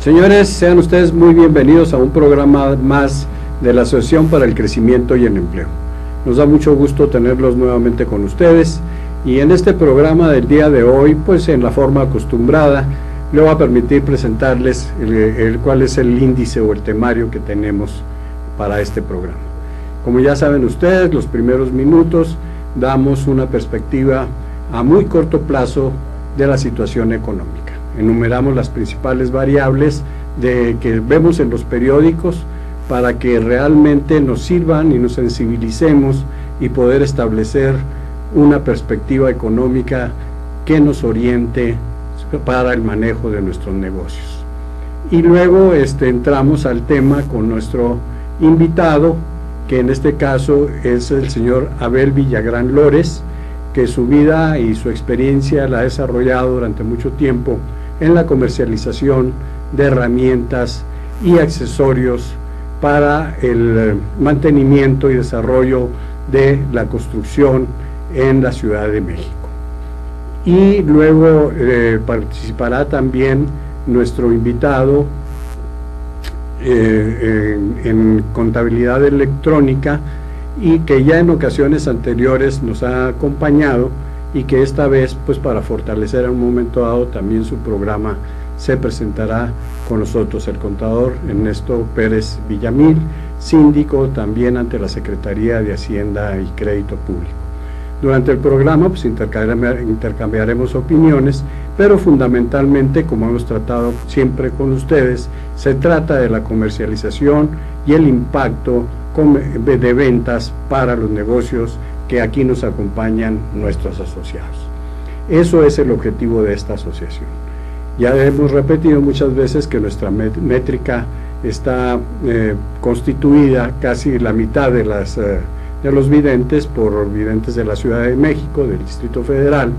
Señores, sean ustedes muy bienvenidos a un programa más de la Asociación para el Crecimiento y el Empleo. Nos da mucho gusto tenerlos nuevamente con ustedes y en este programa del día de hoy, pues en la forma acostumbrada, le voy a permitir presentarles cuál es el índice o el temario que tenemos para este programa. Como ya saben ustedes, los primeros minutos damos una perspectiva a muy corto plazo de la situación económica. Enumeramos las principales variables que vemos en los periódicos para que realmente nos sirvan y nos sensibilicemos y poder establecer una perspectiva económica que nos oriente para el manejo de nuestros negocios. Y luego entramos al tema con nuestro invitado, que en este caso es el señor Abel Villagrán Lores, que su vida y su experiencia la ha desarrollado durante mucho tiempo en la comercialización de herramientas y accesorios para el mantenimiento y desarrollo de la construcción en la Ciudad de México. Y luego participará también nuestro invitado en contabilidad electrónica y que ya en ocasiones anteriores nos ha acompañado y que esta vez, pues para fortalecer en un momento dado también su programa, se presentará con nosotros el contador Ernesto Pérez Villamil, síndico también ante la Secretaría de Hacienda y Crédito Público. Durante el programa pues intercambiaremos opiniones, pero fundamentalmente, como hemos tratado siempre con ustedes, se trata de la comercialización y el impacto de ventas para los negocios que aquí nos acompañan nuestros asociados. Eso es el objetivo de esta asociación. Ya hemos repetido muchas veces que nuestra métrica está constituida casi la mitad de los videntes por videntes de la Ciudad de México, del Distrito Federal,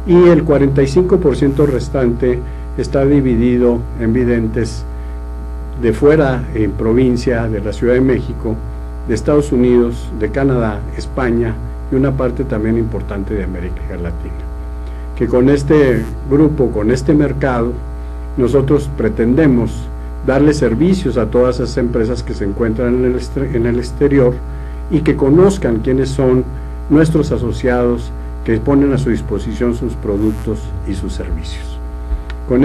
y el 45% restante está dividido en videntes de fuera, en provincia de la Ciudad de México, de Estados Unidos, de Canadá, España y una parte también importante de América Latina. Que con este grupo, con este mercado, nosotros pretendemos darle servicios a todas esas empresas que se encuentran en el exterior y que conozcan quiénes son nuestros asociados que ponen a su disposición sus productos y sus servicios. Con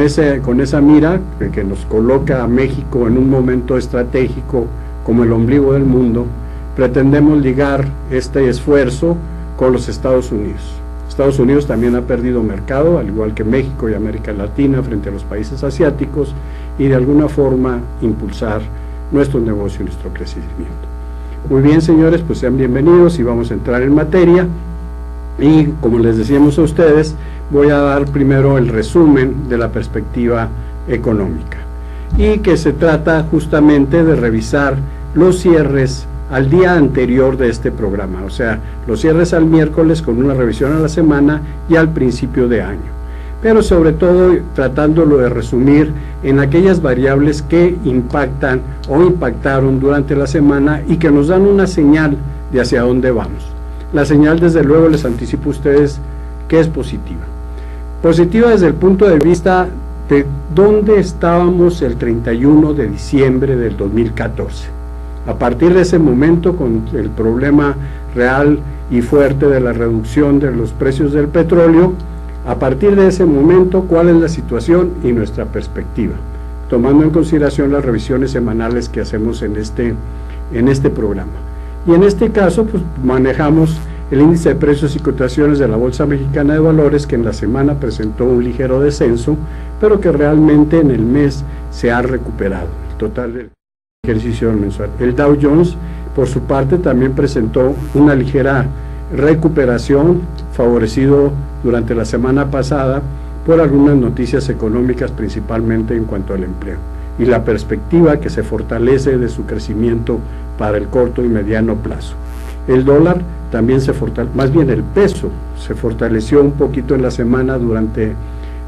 esa mira que nos coloca a México en un momento estratégico como el ombligo del mundo, pretendemos ligar este esfuerzo con los Estados Unidos. Estados Unidos también ha perdido mercado, al igual que México y América Latina, frente a los países asiáticos, y de alguna forma impulsar nuestro negocio y nuestro crecimiento. Muy bien, señores, pues sean bienvenidos y vamos a entrar en materia. Y como les decíamos a ustedes, voy a dar primero el resumen de la perspectiva económica, y que se trata justamente de revisar los cierres al día anterior de este programa, o sea, los cierres al miércoles con una revisión a la semana y al principio de año, pero sobre todo tratándolo de resumir en aquellas variables que impactan o impactaron durante la semana y que nos dan una señal de hacia dónde vamos. La señal, desde luego, les anticipo a ustedes que es positiva. Positiva desde el punto de vista de dónde estábamos el 31 de diciembre del 2014. A partir de ese momento, con el problema real y fuerte de la reducción de los precios del petróleo, a partir de ese momento, ¿cuál es la situación y nuestra perspectiva? Tomando en consideración las revisiones semanales que hacemos en este programa. Y en este caso, pues manejamos el índice de precios y cotizaciones de la Bolsa Mexicana de Valores, que en la semana presentó un ligero descenso, pero que realmente en el mes se ha recuperado. El total del ejercicio mensual. El Dow Jones, por su parte, también presentó una ligera recuperación, favorecido durante la semana pasada por algunas noticias económicas, principalmente en cuanto al empleo, y la perspectiva que se fortalece de su crecimiento para el corto y mediano plazo. El dólar también más bien el peso, se fortaleció un poquito en la semana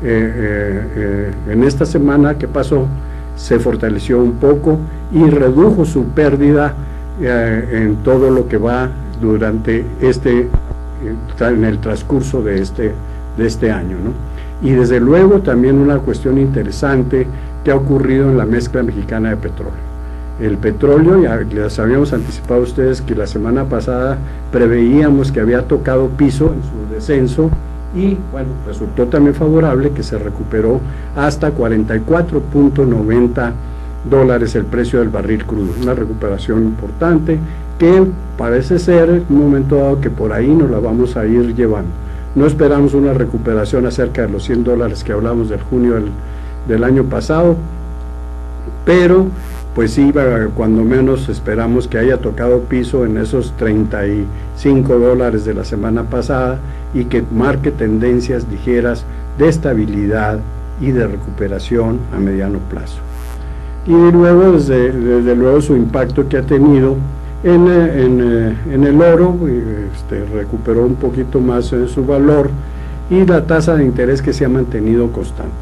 en esta semana que pasó, se fortaleció un poco y redujo su pérdida en todo lo que va durante en el transcurso de de este año, ¿no? Y desde luego también una cuestión interesante que ha ocurrido en la mezcla mexicana de petróleo. El petróleo, ya les habíamos anticipado a ustedes que la semana pasada preveíamos que había tocado piso en su descenso y bueno, resultó también favorable que se recuperó hasta $44.90 el precio del barril crudo, una recuperación importante que parece ser en un momento dado que por ahí nos la vamos a ir llevando. No esperamos una recuperación acerca de los $100 que hablamos del junio del año pasado, pero pues sí, cuando menos esperamos que haya tocado piso en esos $35 de la semana pasada y que marque tendencias ligeras de estabilidad y de recuperación a mediano plazo. Y luego, desde luego, su impacto que ha tenido en el oro, recuperó un poquito más su valor y la tasa de interés que se ha mantenido constante.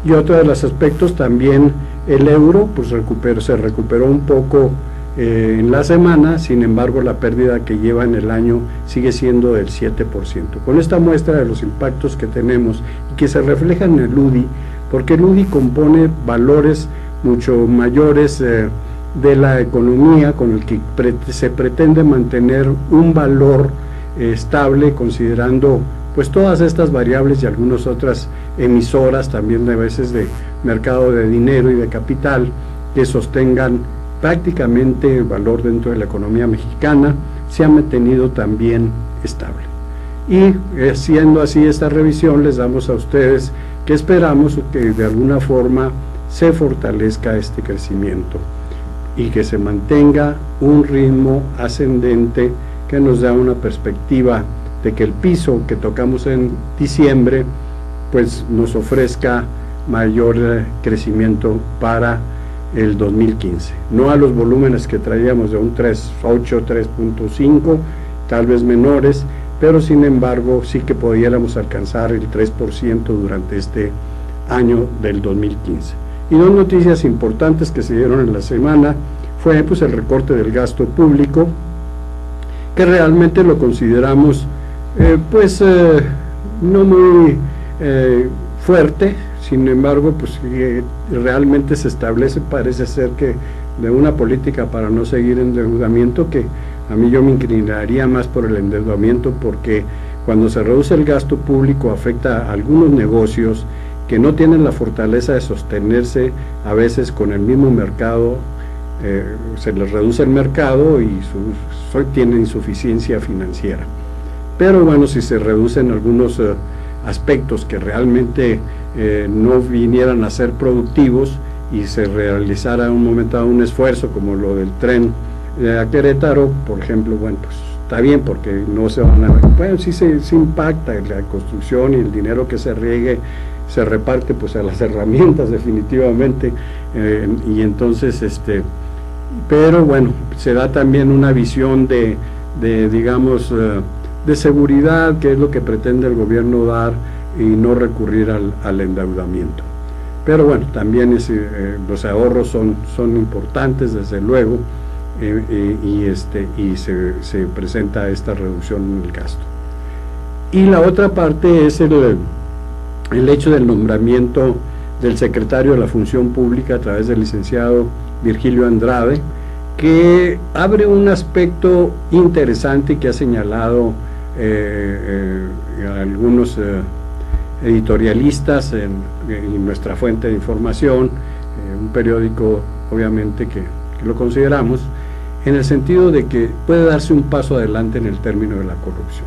Y otro de los aspectos también, el euro pues se recuperó un poco en la semana, sin embargo la pérdida que lleva en el año sigue siendo del 7%. Con esta muestra de los impactos que tenemos y que se reflejan en el UDI, porque el UDI compone valores mucho mayores de la economía con el que se pretende mantener un valor estable, considerando pues todas estas variables y algunas otras emisoras también a veces de mercado de dinero y de capital que sostengan prácticamente el valor dentro de la economía mexicana, se ha mantenido también estable. Y siendo así esta revisión, les damos a ustedes que esperamos que de alguna forma se fortalezca este crecimiento y que se mantenga un ritmo ascendente que nos da una perspectiva de que el piso que tocamos en diciembre pues nos ofrezca mayor crecimiento para el 2015, no a los volúmenes que traíamos de un 3.8, 3.5, tal vez menores, pero sin embargo sí que pudiéramos alcanzar el 3% durante este año del 2015. Y dos noticias importantes que se dieron en la semana fue pues el recorte del gasto público, que realmente lo consideramos no muy fuerte, sin embargo pues realmente se establece, parece ser que de una política para no seguir endeudamiento, que a mí yo me inclinaría más por el endeudamiento, porque cuando se reduce el gasto público afecta a algunos negocios que no tienen la fortaleza de sostenerse a veces con el mismo mercado, se les reduce el mercado y tienen insuficiencia financiera. Pero bueno, si se reducen algunos aspectos que realmente no vinieran a ser productivos y se realizara un momento dado un esfuerzo como lo del tren a Querétaro, por ejemplo, bueno, pues está bien porque no se van a... Bueno, sí se impacta en la construcción y el dinero que se riegue se reparte pues a las herramientas definitivamente, y entonces pero bueno, se da también una visión de digamos de seguridad, que es lo que pretende el gobierno dar y no recurrir al endeudamiento. Pero bueno, también los ahorros son importantes desde luego, y se presenta esta reducción en el gasto. Y la otra parte es el hecho del nombramiento del secretario de la Función Pública a través del licenciado Virgilio Andrade, que abre un aspecto interesante que ha señalado algunos editorialistas en nuestra fuente de información, un periódico obviamente que lo consideramos, en el sentido de que puede darse un paso adelante en el término de la corrupción.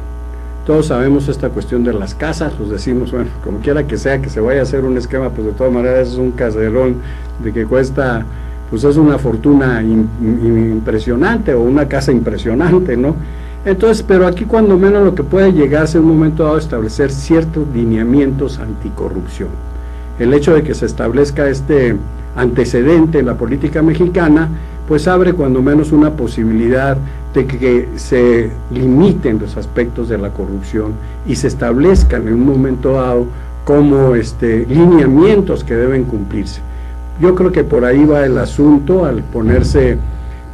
Todos sabemos esta cuestión de las casas, pues decimos, bueno, como quiera que sea que se vaya a hacer un esquema, pues de todas maneras es un caserón de que cuesta, pues es una fortuna impresionante, o una casa impresionante, ¿no? Entonces, pero aquí cuando menos lo que puede llegarse en un momento dado a establecer ciertos lineamientos anticorrupción. El hecho de que se establezca este antecedente en la política mexicana, pues abre cuando menos una posibilidad de que se limiten los aspectos de la corrupción y se establezcan en un momento dado como lineamientos que deben cumplirse. Yo creo que por ahí va el asunto, al ponerse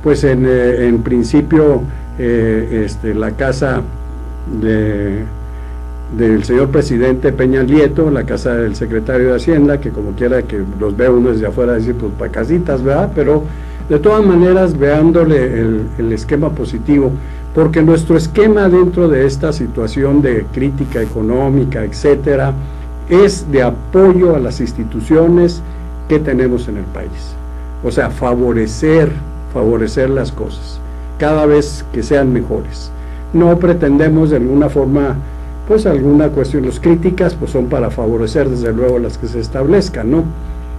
pues en principio la casa del señor presidente Peña Nieto, la casa del secretario de Hacienda, que como quiera que los vea uno desde afuera decir, pues para casitas, ¿verdad? Pero de todas maneras veándole el esquema positivo, porque nuestro esquema dentro de esta situación de crítica económica, etcétera, es de apoyo a las instituciones que tenemos en el país. O sea, favorecer las cosas, cada vez que sean mejores. No pretendemos de alguna forma, pues alguna cuestión, las críticas pues son para favorecer desde luego las que se establezcan, ¿no?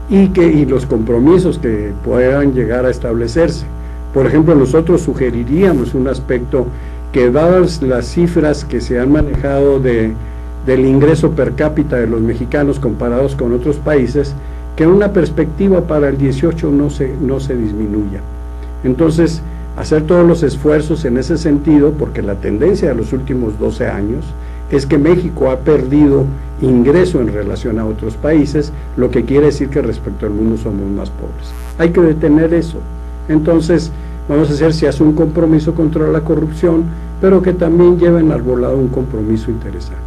Y los compromisos que puedan llegar a establecerse. Por ejemplo, nosotros sugeriríamos un aspecto que, dadas las cifras que se han manejado del ingreso per cápita de los mexicanos comparados con otros países, que una perspectiva para el 18 no se disminuya. Entonces, hacer todos los esfuerzos en ese sentido, porque la tendencia de los últimos 12 años es que México ha perdido ingreso en relación a otros países, lo que quiere decir que respecto al mundo somos más pobres. Hay que detener eso. Entonces, vamos a hacer, si hace un compromiso contra la corrupción, pero que también lleve enarbolado un compromiso interesante.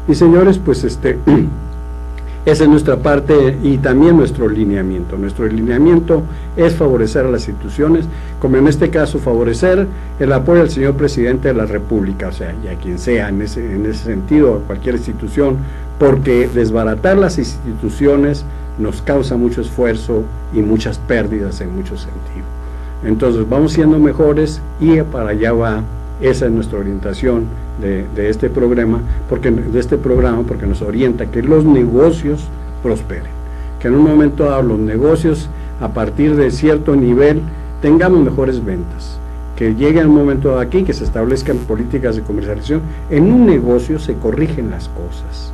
Y señores, pues esa es nuestra parte y también nuestro lineamiento. Nuestro lineamiento es favorecer a las instituciones, como en este caso favorecer el apoyo al señor presidente de la República, o sea, y a quien sea en ese sentido, a cualquier institución, porque desbaratar las instituciones nos causa mucho esfuerzo y muchas pérdidas en muchos sentidos. Entonces vamos siendo mejores y para allá va, esa es nuestra orientación de este programa, porque nos orienta que los negocios prosperen, que en un momento dado los negocios a partir de cierto nivel tengamos mejores ventas, que llegue un momento dado aquí, que se establezcan políticas de comercialización. En un negocio se corrigen las cosas.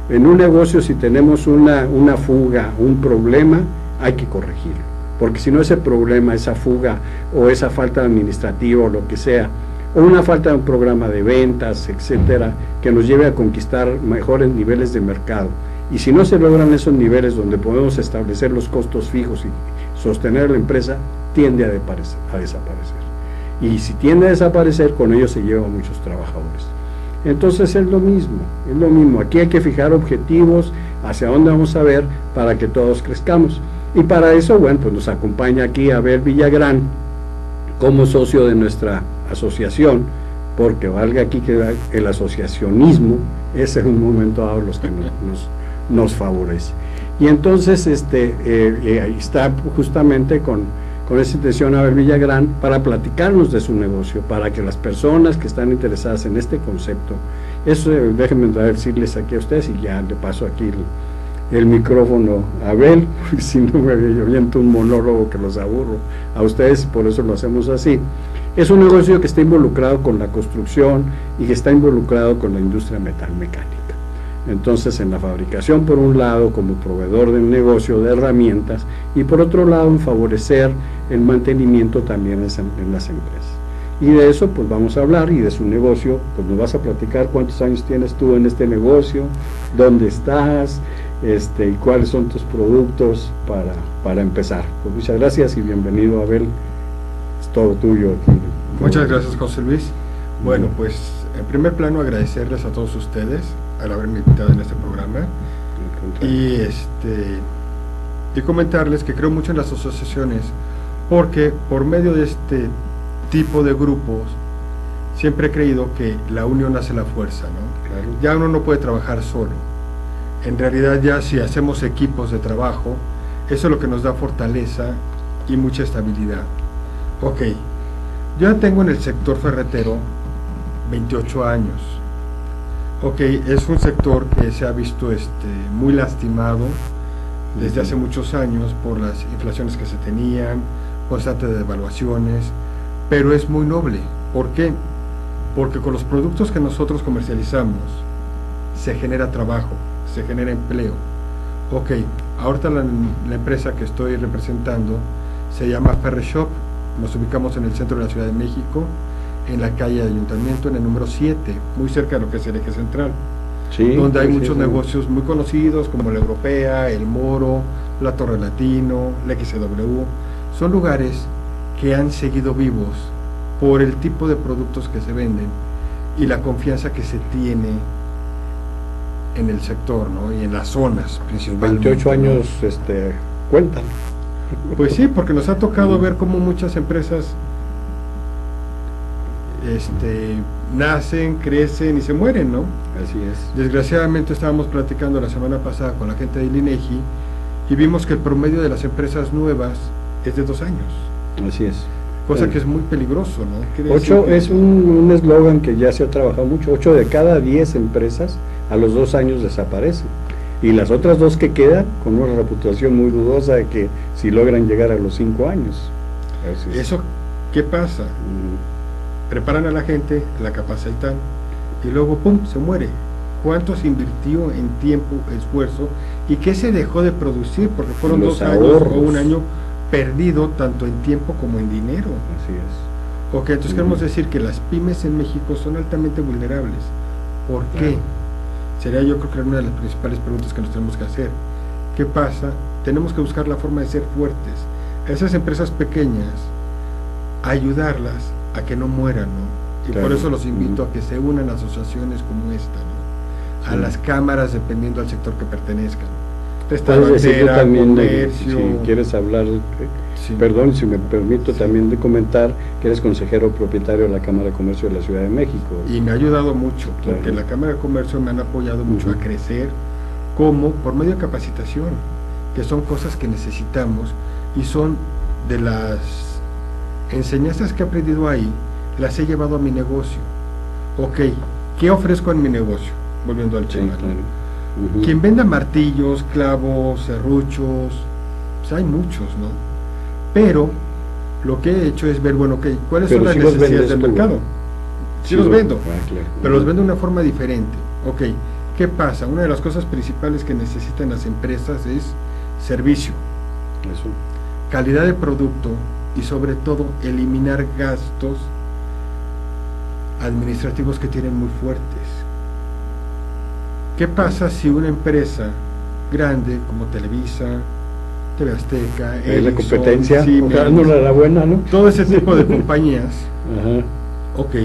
En un negocio, si tenemos una fuga, un problema, hay que corregirlo, porque si no, ese problema, esa fuga o esa falta administrativa o lo que sea, o una falta de un programa de ventas, etcétera, que nos lleve a conquistar mejores niveles de mercado, y si no se logran esos niveles donde podemos establecer los costos fijos y sostener la empresa, tiende a desaparecer, y si tiende a desaparecer, con ello se llevan muchos trabajadores. Entonces es lo mismo, aquí hay que fijar objetivos, hacia dónde vamos a ver para que todos crezcamos, y para eso, bueno, pues nos acompaña aquí Abel Villagrán como socio de nuestra asociación, porque valga aquí que el asociacionismo es en un momento dado los que nos favorece. Y entonces ahí está justamente con esa intención Abel Villagrán para platicarnos de su negocio, para que las personas que están interesadas en este concepto, eso déjenme decirles aquí a ustedes, y ya le paso aquí el micrófono a Abel, si no me aviento un monólogo que los aburro a ustedes, por eso lo hacemos así. Es un negocio que está involucrado con la construcción y que está involucrado con la industria metalmecánica. Entonces, en la fabricación, por un lado, como proveedor del negocio de herramientas, y por otro lado, en favorecer el mantenimiento también en las empresas. Y de eso, pues vamos a hablar, y de su negocio, pues nos vas a platicar cuántos años tienes tú en este negocio, dónde estás, y cuáles son tus productos para empezar. Pues muchas gracias y bienvenido, Abel. Es todo tuyo aquí. Muchas gracias, José Luis. Bueno, pues en primer plano agradecerles a todos ustedes al haberme invitado en este programa y comentarles que creo mucho en las asociaciones, porque por medio de este tipo de grupos siempre he creído que la unión hace la fuerza, ¿no? Claro. Ya uno no puede trabajar solo. En realidad, ya si hacemos equipos de trabajo, eso es lo que nos da fortaleza y mucha estabilidad. Ok, yo ya tengo en el sector ferretero 28 años. Ok, es un sector que se ha visto muy lastimado desde hace muchos años por las inflaciones que se tenían, constantes devaluaciones, pero es muy noble. ¿Por qué? Porque con los productos que nosotros comercializamos se genera trabajo, se genera empleo. Ok, ahorita la empresa que estoy representando se llama Ferreshop. Nos ubicamos en el centro de la Ciudad de México, en la calle de Ayuntamiento, en el número 7, muy cerca de lo que es el Eje Central, sí, donde hay sí, muchos sí, negocios muy conocidos como la Europea, el Moro, la Torre Latino, la XW. Son lugares que han seguido vivos por el tipo de productos que se venden y la confianza que se tiene en el sector, ¿no? Y en las zonas principalmente. 28 años cuentan. Pues sí, porque nos ha tocado ver cómo muchas empresas nacen, crecen y se mueren, ¿no? Así es. Desgraciadamente estábamos platicando la semana pasada con la gente del INEGI y vimos que el promedio de las empresas nuevas es de 2 años. Así es. Cosa que es muy peligroso, ¿no? 8 es un eslogan que ya se ha trabajado mucho. 8 de cada 10 empresas a los 2 años desaparecen. Y las otras 2 que quedan con una reputación muy dudosa de que si logran llegar a los 5 años. ¿Eso qué pasa? Preparan a la gente, la capacitan y luego ¡pum!, se muere. ¿Cuánto se invirtió en tiempo, esfuerzo y qué se dejó de producir? Porque fueron 2 años o 1 año perdido tanto en tiempo como en dinero. Así es. Ok, entonces queremos decir que las pymes en México son altamente vulnerables. ¿Por qué? Sería, yo creo que una de las principales preguntas que nos tenemos que hacer. ¿Qué pasa? Tenemos que buscar la forma de ser fuertes. A esas empresas pequeñas, ayudarlas a que no mueran, ¿no? Y por eso los invito a que se unan a asociaciones como esta, ¿no? A las cámaras, dependiendo del sector que pertenezcan. Restaurantera, comercio. Si quieres hablar, perdón, si me permito también de comentar que eres consejero propietario de la Cámara de Comercio de la Ciudad de México. Y me ha ayudado mucho, porque la Cámara de Comercio me han apoyado mucho a crecer, como por medio de capacitación, que son cosas que necesitamos y son de las enseñanzas que he aprendido ahí, las he llevado a mi negocio. Ok, ¿qué ofrezco en mi negocio? Volviendo al tema. Quien venda martillos, clavos, serruchos, pues hay muchos, ¿no? Pero lo que he hecho es ver, bueno, okay, ¿cuáles son las necesidades del mercado? Sí los vendo, pero los vendo de una forma diferente. Ok, ¿qué pasa? Una de las cosas principales que necesitan las empresas es servicio, calidad de producto y sobre todo eliminar gastos administrativos que tienen muy fuertes. ¿Qué pasa si una empresa grande como Televisa, TV Azteca, la competencia, dándole la buena, ¿no? Todo ese tipo de compañías, ok,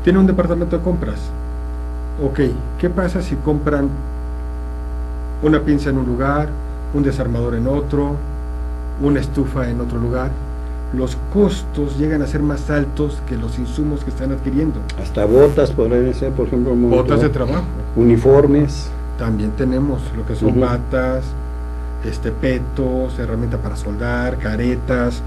tiene un departamento de compras, ok, ¿qué pasa si compran una pinza en un lugar, un desarmador en otro, una estufa en otro lugar? Los costos llegan a ser más altos que los insumos que están adquiriendo. Hasta botas podrían ser, por ejemplo, botas de trabajo, uniformes. También tenemos lo que son batas, petos, herramienta para soldar, caretas.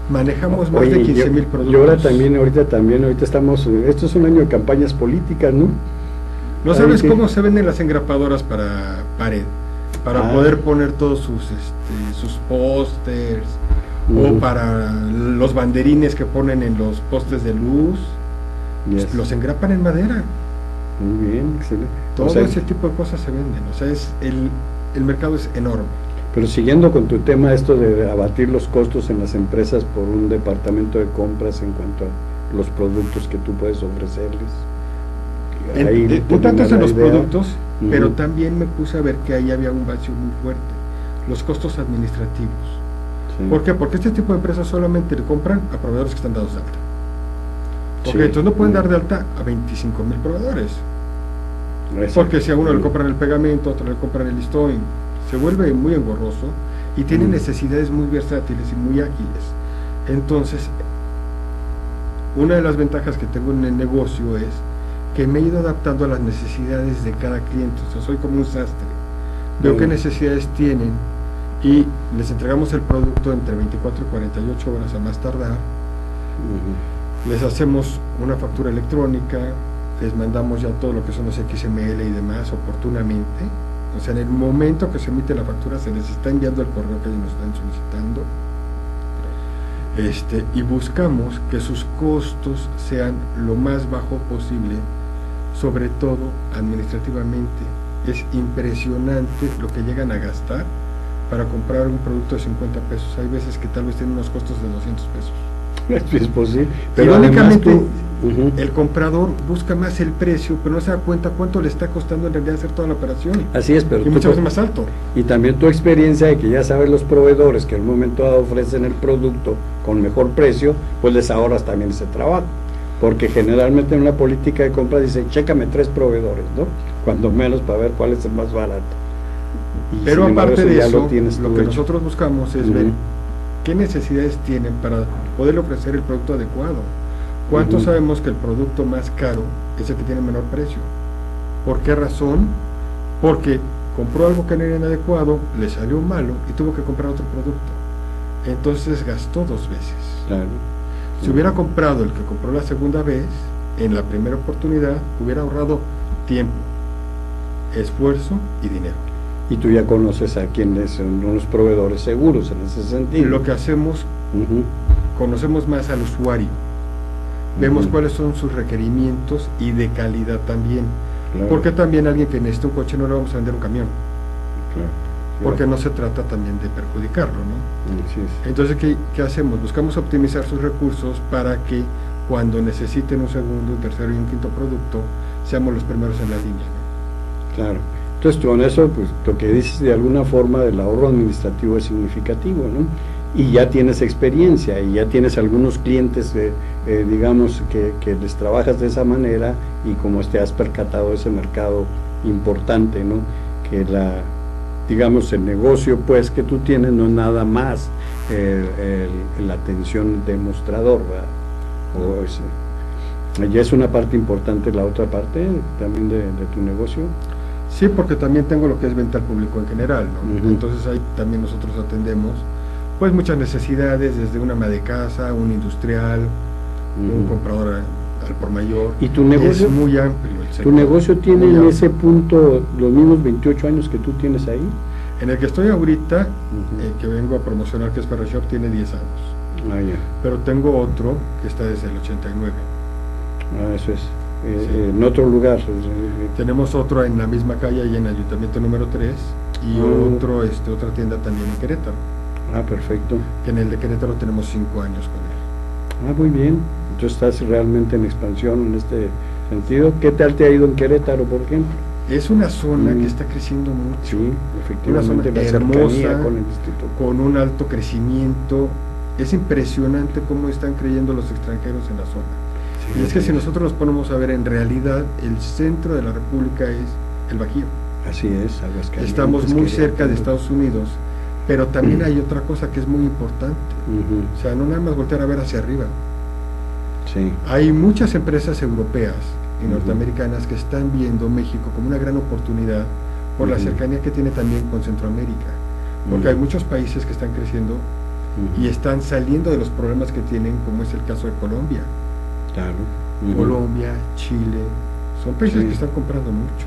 Manejamos más de 15,000 productos. Y ahorita estamos, esto es un año de campañas políticas, ¿no? ¿No sabes cómo se venden las engrapadoras para pared? Para poder poner todos sus pósters, o para los banderines que ponen en los postes de luz, los engrapan en madera. Muy bien, excelente. Todo ese tipo de cosas se venden, o sea, el mercado es enorme. Pero siguiendo con tu tema, esto de abatir los costos en las empresas por un departamento de compras en cuanto a los productos que tú puedes ofrecerles. Un tanto en los productos, pero también me puse a ver que ahí había un vacío muy fuerte, los costos administrativos. ¿Por qué? Porque este tipo de empresas solamente le compran a proveedores que están dados de alta. Entonces no pueden dar de alta a 25,000 proveedores. Porque si a uno le compran el pegamento, a otro le compran el listón, se vuelve muy engorroso y tiene necesidades muy versátiles y muy ágiles. Entonces, una de las ventajas que tengo en el negocio es que me he ido adaptando a las necesidades de cada cliente. O sea, soy como un sastre. Veo qué necesidades tienen y les entregamos el producto entre 24 y 48 horas a más tardar. Les hacemos una factura electrónica, les mandamos ya todo lo que son los XML y demás oportunamente. O sea, en el momento que se emite la factura se les está enviando el correo que ellos nos están solicitando. Y buscamos que sus costos sean lo más bajo posible, sobre todo administrativamente. Es impresionante lo que llegan a gastar para comprar un producto de 50 pesos. Hay veces que tal vez tienen unos costos de 200 pesos. Es posible. Pero irónicamente, el comprador busca más el precio, pero no se da cuenta cuánto le está costando en realidad hacer toda la operación. Así es, pero y muchas veces más alto. Y también tu experiencia de que ya sabes los proveedores que en un momento dado ofrecen el producto con mejor precio, pues les ahorras también ese trabajo. Porque generalmente en una política de compra dice, chécame 3 proveedores, ¿no? cuando menos para ver cuál es el más barato. Y pero aparte de eso, lo que hecho. nosotros buscamos es ver qué necesidades tienen para poderle ofrecer el producto adecuado. ¿Cuánto sabemos que el producto más caro es el que tiene menor precio? ¿Por qué razón? Porque compró algo que no era inadecuado, le salió malo y tuvo que comprar otro producto. Entonces gastó 2 veces. Claro. Si hubiera comprado el que compró la segunda vez, en la primera oportunidad, hubiera ahorrado tiempo, esfuerzo y dinero. Y tú ya conoces a quienes son unos proveedores seguros en ese sentido. Lo que hacemos, conocemos más al usuario, vemos cuáles son sus requerimientos y de calidad también. Claro. Porque también alguien que necesita un coche no le vamos a vender un camión. Claro. Porque no se trata también de perjudicarlo, ¿no? Sí, sí. Entonces, ¿qué hacemos? Buscamos optimizar sus recursos para que cuando necesiten un segundo, un tercero y un quinto producto, seamos los primeros en la línea, ¿no? Claro. Entonces, con eso, pues lo que dices de alguna forma del ahorro administrativo es significativo, ¿no? Y ya tienes experiencia y ya tienes algunos clientes, digamos, que les trabajas de esa manera y como te has percatado de ese mercado importante, ¿no? Que digamos, el negocio pues que tú tienes no es nada más la atención de mostrador, ¿verdad? Ya es una parte importante, la otra parte también de tu negocio. Sí, porque también tengo lo que es venta al público en general, ¿no? Entonces ahí también nosotros atendemos pues muchas necesidades, desde una ama de casa, un industrial, un comprador al por mayor. ¿Y tu negocio? Es muy amplio el sector. ¿Tu negocio tiene en ese punto los mismos 28 años que tú tienes ahí? En el que estoy ahorita, que vengo a promocionar, que es Ferro Shop, tiene 10 años. Ah, ya. Pero tengo otro que está desde el 89. Ah, eso es. Sí. En otro lugar. Tenemos otro en la misma calle, y en el Ayuntamiento número 3, y otra tienda también en Querétaro. Ah, perfecto. Que en el de Querétaro tenemos 5 años con él. Ah, muy bien. Entonces estás realmente en expansión en este sentido. ¿Qué tal te ha ido en Querétaro, por ejemplo? Es una zona que está creciendo mucho. Sí, efectivamente. Una zona hermosa, con el instituto, con un alto crecimiento. Es impresionante cómo están creyendo los extranjeros en la zona. Sí, y es que si nosotros nos ponemos a ver, en realidad el centro de la República es el Bajío. Así es, Aguascalientes. Estamos muy cerca de Estados Unidos, pero también hay otra cosa que es muy importante. O sea, no nada más voltear a ver hacia arriba. Sí. Hay muchas empresas europeas y norteamericanas que están viendo México como una gran oportunidad por la cercanía que tiene también con Centroamérica, porque hay muchos países que están creciendo y están saliendo de los problemas que tienen, como es el caso de Colombia. Claro. Colombia, Chile, son países que están comprando mucho.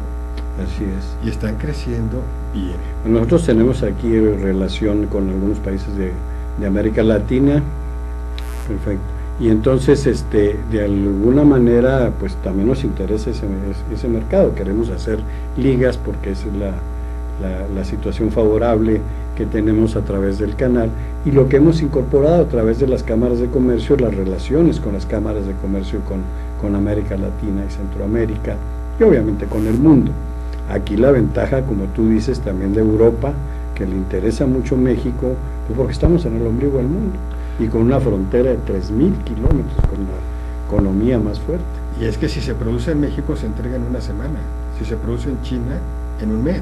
Así es. Y están creciendo bien. Nosotros tenemos aquí relación con algunos países de América Latina. Perfecto. Y entonces, de alguna manera, pues también nos interesa ese mercado. Queremos hacer ligas porque esa es la situación favorable que tenemos a través del canal, y lo que hemos incorporado a través de las cámaras de comercio, las relaciones con las cámaras de comercio con América Latina y Centroamérica, y obviamente con el mundo. Aquí la ventaja, como tú dices, también de Europa, que le interesa mucho México, pues porque estamos en el ombligo del mundo y con una frontera de 3.000 kilómetros, con la economía más fuerte. Y es que si se produce en México se entrega en una semana, si se produce en China, en un mes.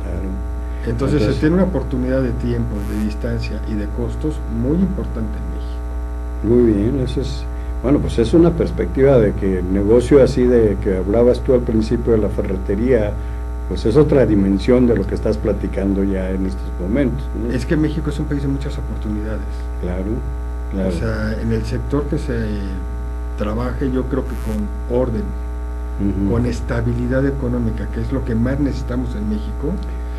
Claro. Entonces se tiene una oportunidad de tiempo, de distancia y de costos muy importante en México. Muy bien, eso es, bueno, pues es una perspectiva de que el negocio así de que hablabas tú al principio de la ferretería, pues es otra dimensión de lo que estás platicando ya en estos momentos, ¿no? Es que México es un país de muchas oportunidades. Claro, claro. O sea, en el sector que se trabaje, yo creo que con orden, con estabilidad económica, que es lo que más necesitamos en México,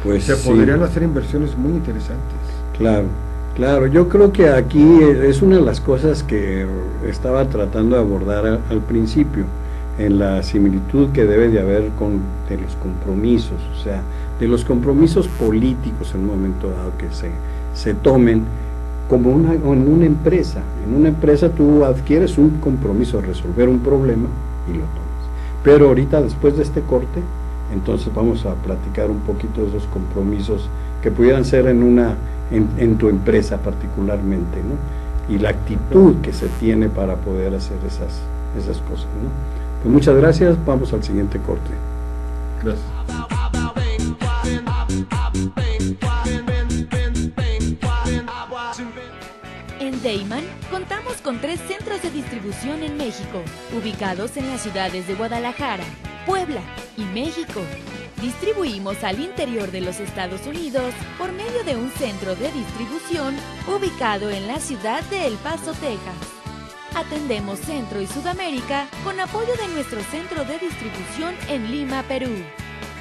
pues se podrían hacer inversiones muy interesantes. Claro, claro. Yo creo que aquí es una de las cosas que estaba tratando de abordar al principio, en la similitud que debe de haber de los compromisos, o sea, de los compromisos políticos en un momento dado que se tomen como en una empresa. En una empresa tú adquieres un compromiso de resolver un problema y lo tomas. Pero ahorita, después de este corte, entonces vamos a platicar un poquito de esos compromisos que pudieran ser en tu empresa particularmente, ¿no? Y la actitud que se tiene para poder hacer esas cosas, ¿no? Pues muchas gracias, vamos al siguiente corte. Gracias. En Deiman contamos con 3 centros de distribución en México, ubicados en las ciudades de Guadalajara, Puebla y México. Distribuimos al interior de los Estados Unidos por medio de un centro de distribución ubicado en la ciudad de El Paso, Texas. Atendemos Centro y Sudamérica con apoyo de nuestro centro de distribución en Lima, Perú.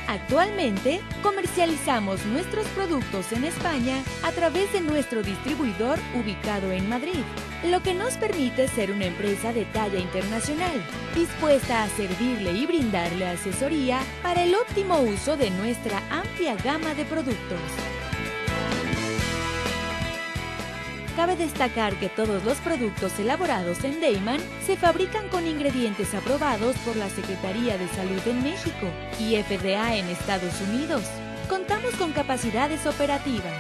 Actualmente, comercializamos nuestros productos en España a través de nuestro distribuidor ubicado en Madrid, lo que nos permite ser una empresa de talla internacional, dispuesta a servirle y brindarle asesoría para el óptimo uso de nuestra amplia gama de productos. Cabe destacar que todos los productos elaborados en Deiman se fabrican con ingredientes aprobados por la Secretaría de Salud en México y FDA en Estados Unidos. Contamos con capacidades operativas,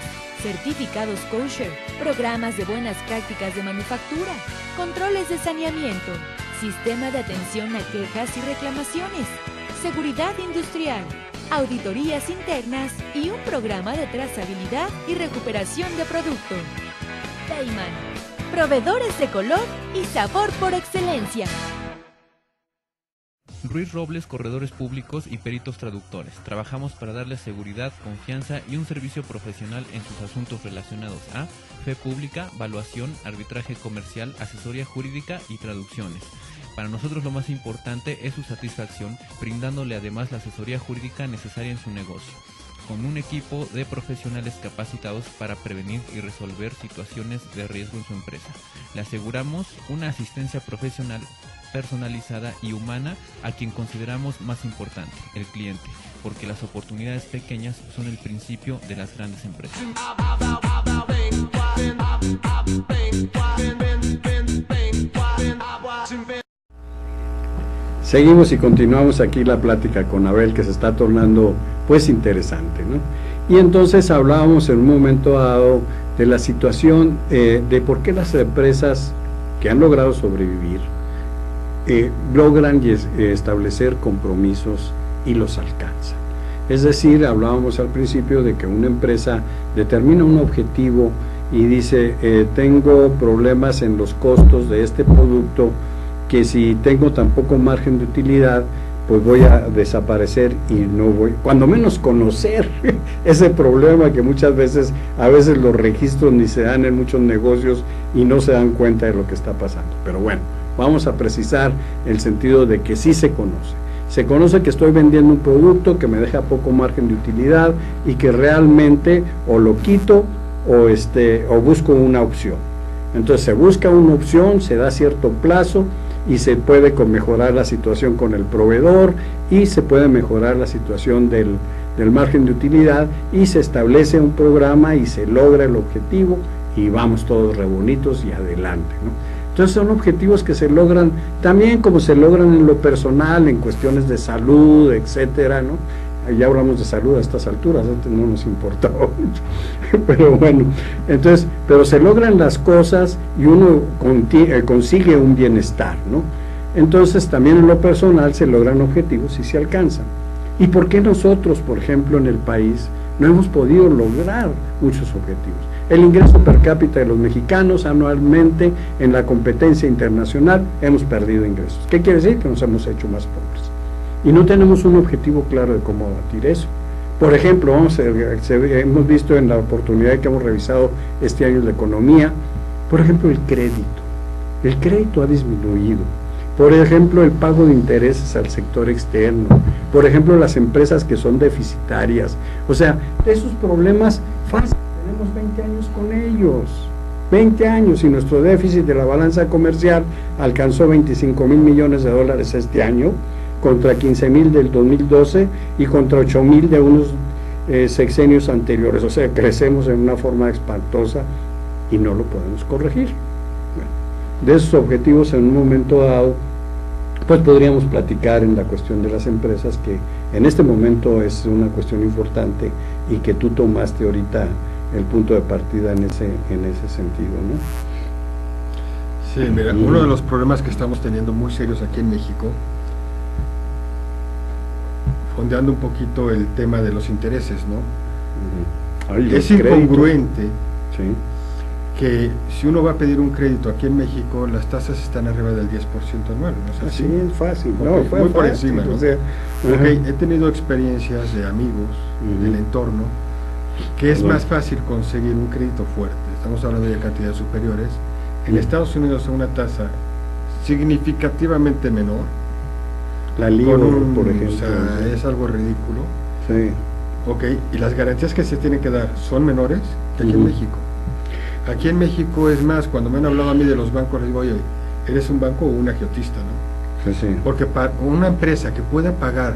certificados kosher, programas de buenas prácticas de manufactura, controles de saneamiento, sistema de atención a quejas y reclamaciones, seguridad industrial, auditorías internas y un programa de trazabilidad y recuperación de producto. Deiman, proveedores de color y sabor por excelencia. Ruiz Robles, corredores públicos y peritos traductores. Trabajamos para darles seguridad, confianza y un servicio profesional en sus asuntos relacionados a fe pública, valuación, arbitraje comercial, asesoría jurídica y traducciones. Para nosotros lo más importante es su satisfacción, brindándole además la asesoría jurídica necesaria en su negocio, con un equipo de profesionales capacitados para prevenir y resolver situaciones de riesgo en su empresa. Le aseguramos una asistencia profesional personalizada y humana a quien consideramos más importante, el cliente, porque las oportunidades pequeñas son el principio de las grandes empresas. Seguimos y continuamos aquí la plática con Abel, que se está tornando pues interesante, ¿no? Y entonces hablábamos en un momento dado de la situación de por qué las empresas que han logrado sobrevivir logran establecer compromisos y los alcanzan. Es decir, hablábamos al principio de que una empresa determina un objetivo y dice, tengo problemas en los costos de este producto, que si tengo tan poco margen de utilidad, pues voy a desaparecer y no voy, cuando menos conocer ese problema que muchas veces, a veces los registros ni se dan en muchos negocios y no se dan cuenta de lo que está pasando. Pero bueno, vamos a precisar el sentido de que sí se conoce. Se conoce que estoy vendiendo un producto que me deja poco margen de utilidad y que realmente o lo quito o busco una opción. Entonces se busca una opción, se da cierto plazo y se puede mejorar la situación con el proveedor y se puede mejorar la situación del margen de utilidad y se establece un programa y se logra el objetivo y vamos todos re bonitos y adelante, ¿no? Entonces son objetivos que se logran también como se logran en lo personal, en cuestiones de salud, etcétera, ¿no? Ya hablamos de salud a estas alturas, antes no nos importaba mucho, pero bueno, entonces, pero se logran las cosas y uno consigue un bienestar, ¿no? Entonces también en lo personal se logran objetivos y se alcanzan. ¿Y por qué nosotros, por ejemplo, en el país no hemos podido lograr muchos objetivos? El ingreso per cápita de los mexicanos anualmente en la competencia internacional hemos perdido ingresos. ¿Qué quiere decir? Que nos hemos hecho más pobres. Y no tenemos un objetivo claro de cómo abatir eso. Por ejemplo, hemos visto en la oportunidad que hemos revisado este año la economía, por ejemplo, el crédito. El crédito ha disminuido. Por ejemplo, el pago de intereses al sector externo. Por ejemplo, las empresas que son deficitarias. O sea, esos problemas fáciles, tenemos 20 años con ellos. 20 años y nuestro déficit de la balanza comercial alcanzó 25,000 millones de dólares este año, contra 15,000 del 2012 y contra 8,000 de unos sexenios anteriores. O sea, crecemos en una forma espantosa y no lo podemos corregir. Bueno, de esos objetivos en un momento dado, pues podríamos platicar en la cuestión de las empresas, que en este momento es una cuestión importante y que tú tomaste ahorita el punto de partida en ese sentido, ¿no? Sí, mira, uno de los problemas que estamos teniendo muy serios aquí en México, ondeando un poquito el tema de los intereses, ¿no? Ay, Es los créditos. incongruente Sí. que si uno va a pedir un crédito aquí en México, las tasas están arriba del 10% anual, ¿no es así? Así es fácil. Ok, No, fue muy por fácil, encima, ¿no? o sea, Ok, ajá. he tenido experiencias de amigos del entorno que es Ajá. más fácil conseguir un crédito fuerte, estamos hablando de cantidades superiores, en Ujú. Estados Unidos a una tasa significativamente menor, La LIBOR, con un- por ejemplo. o sea, sí. es algo ridículo, Sí. ok, y las garantías que se tienen que dar son menores que aquí en Ujú. México. Aquí en México es más, cuando me han hablado a mí de los bancos, les digo, oye, ¿eres un banco o un agiotista, no? Sí, sí. Porque para una empresa que pueda pagar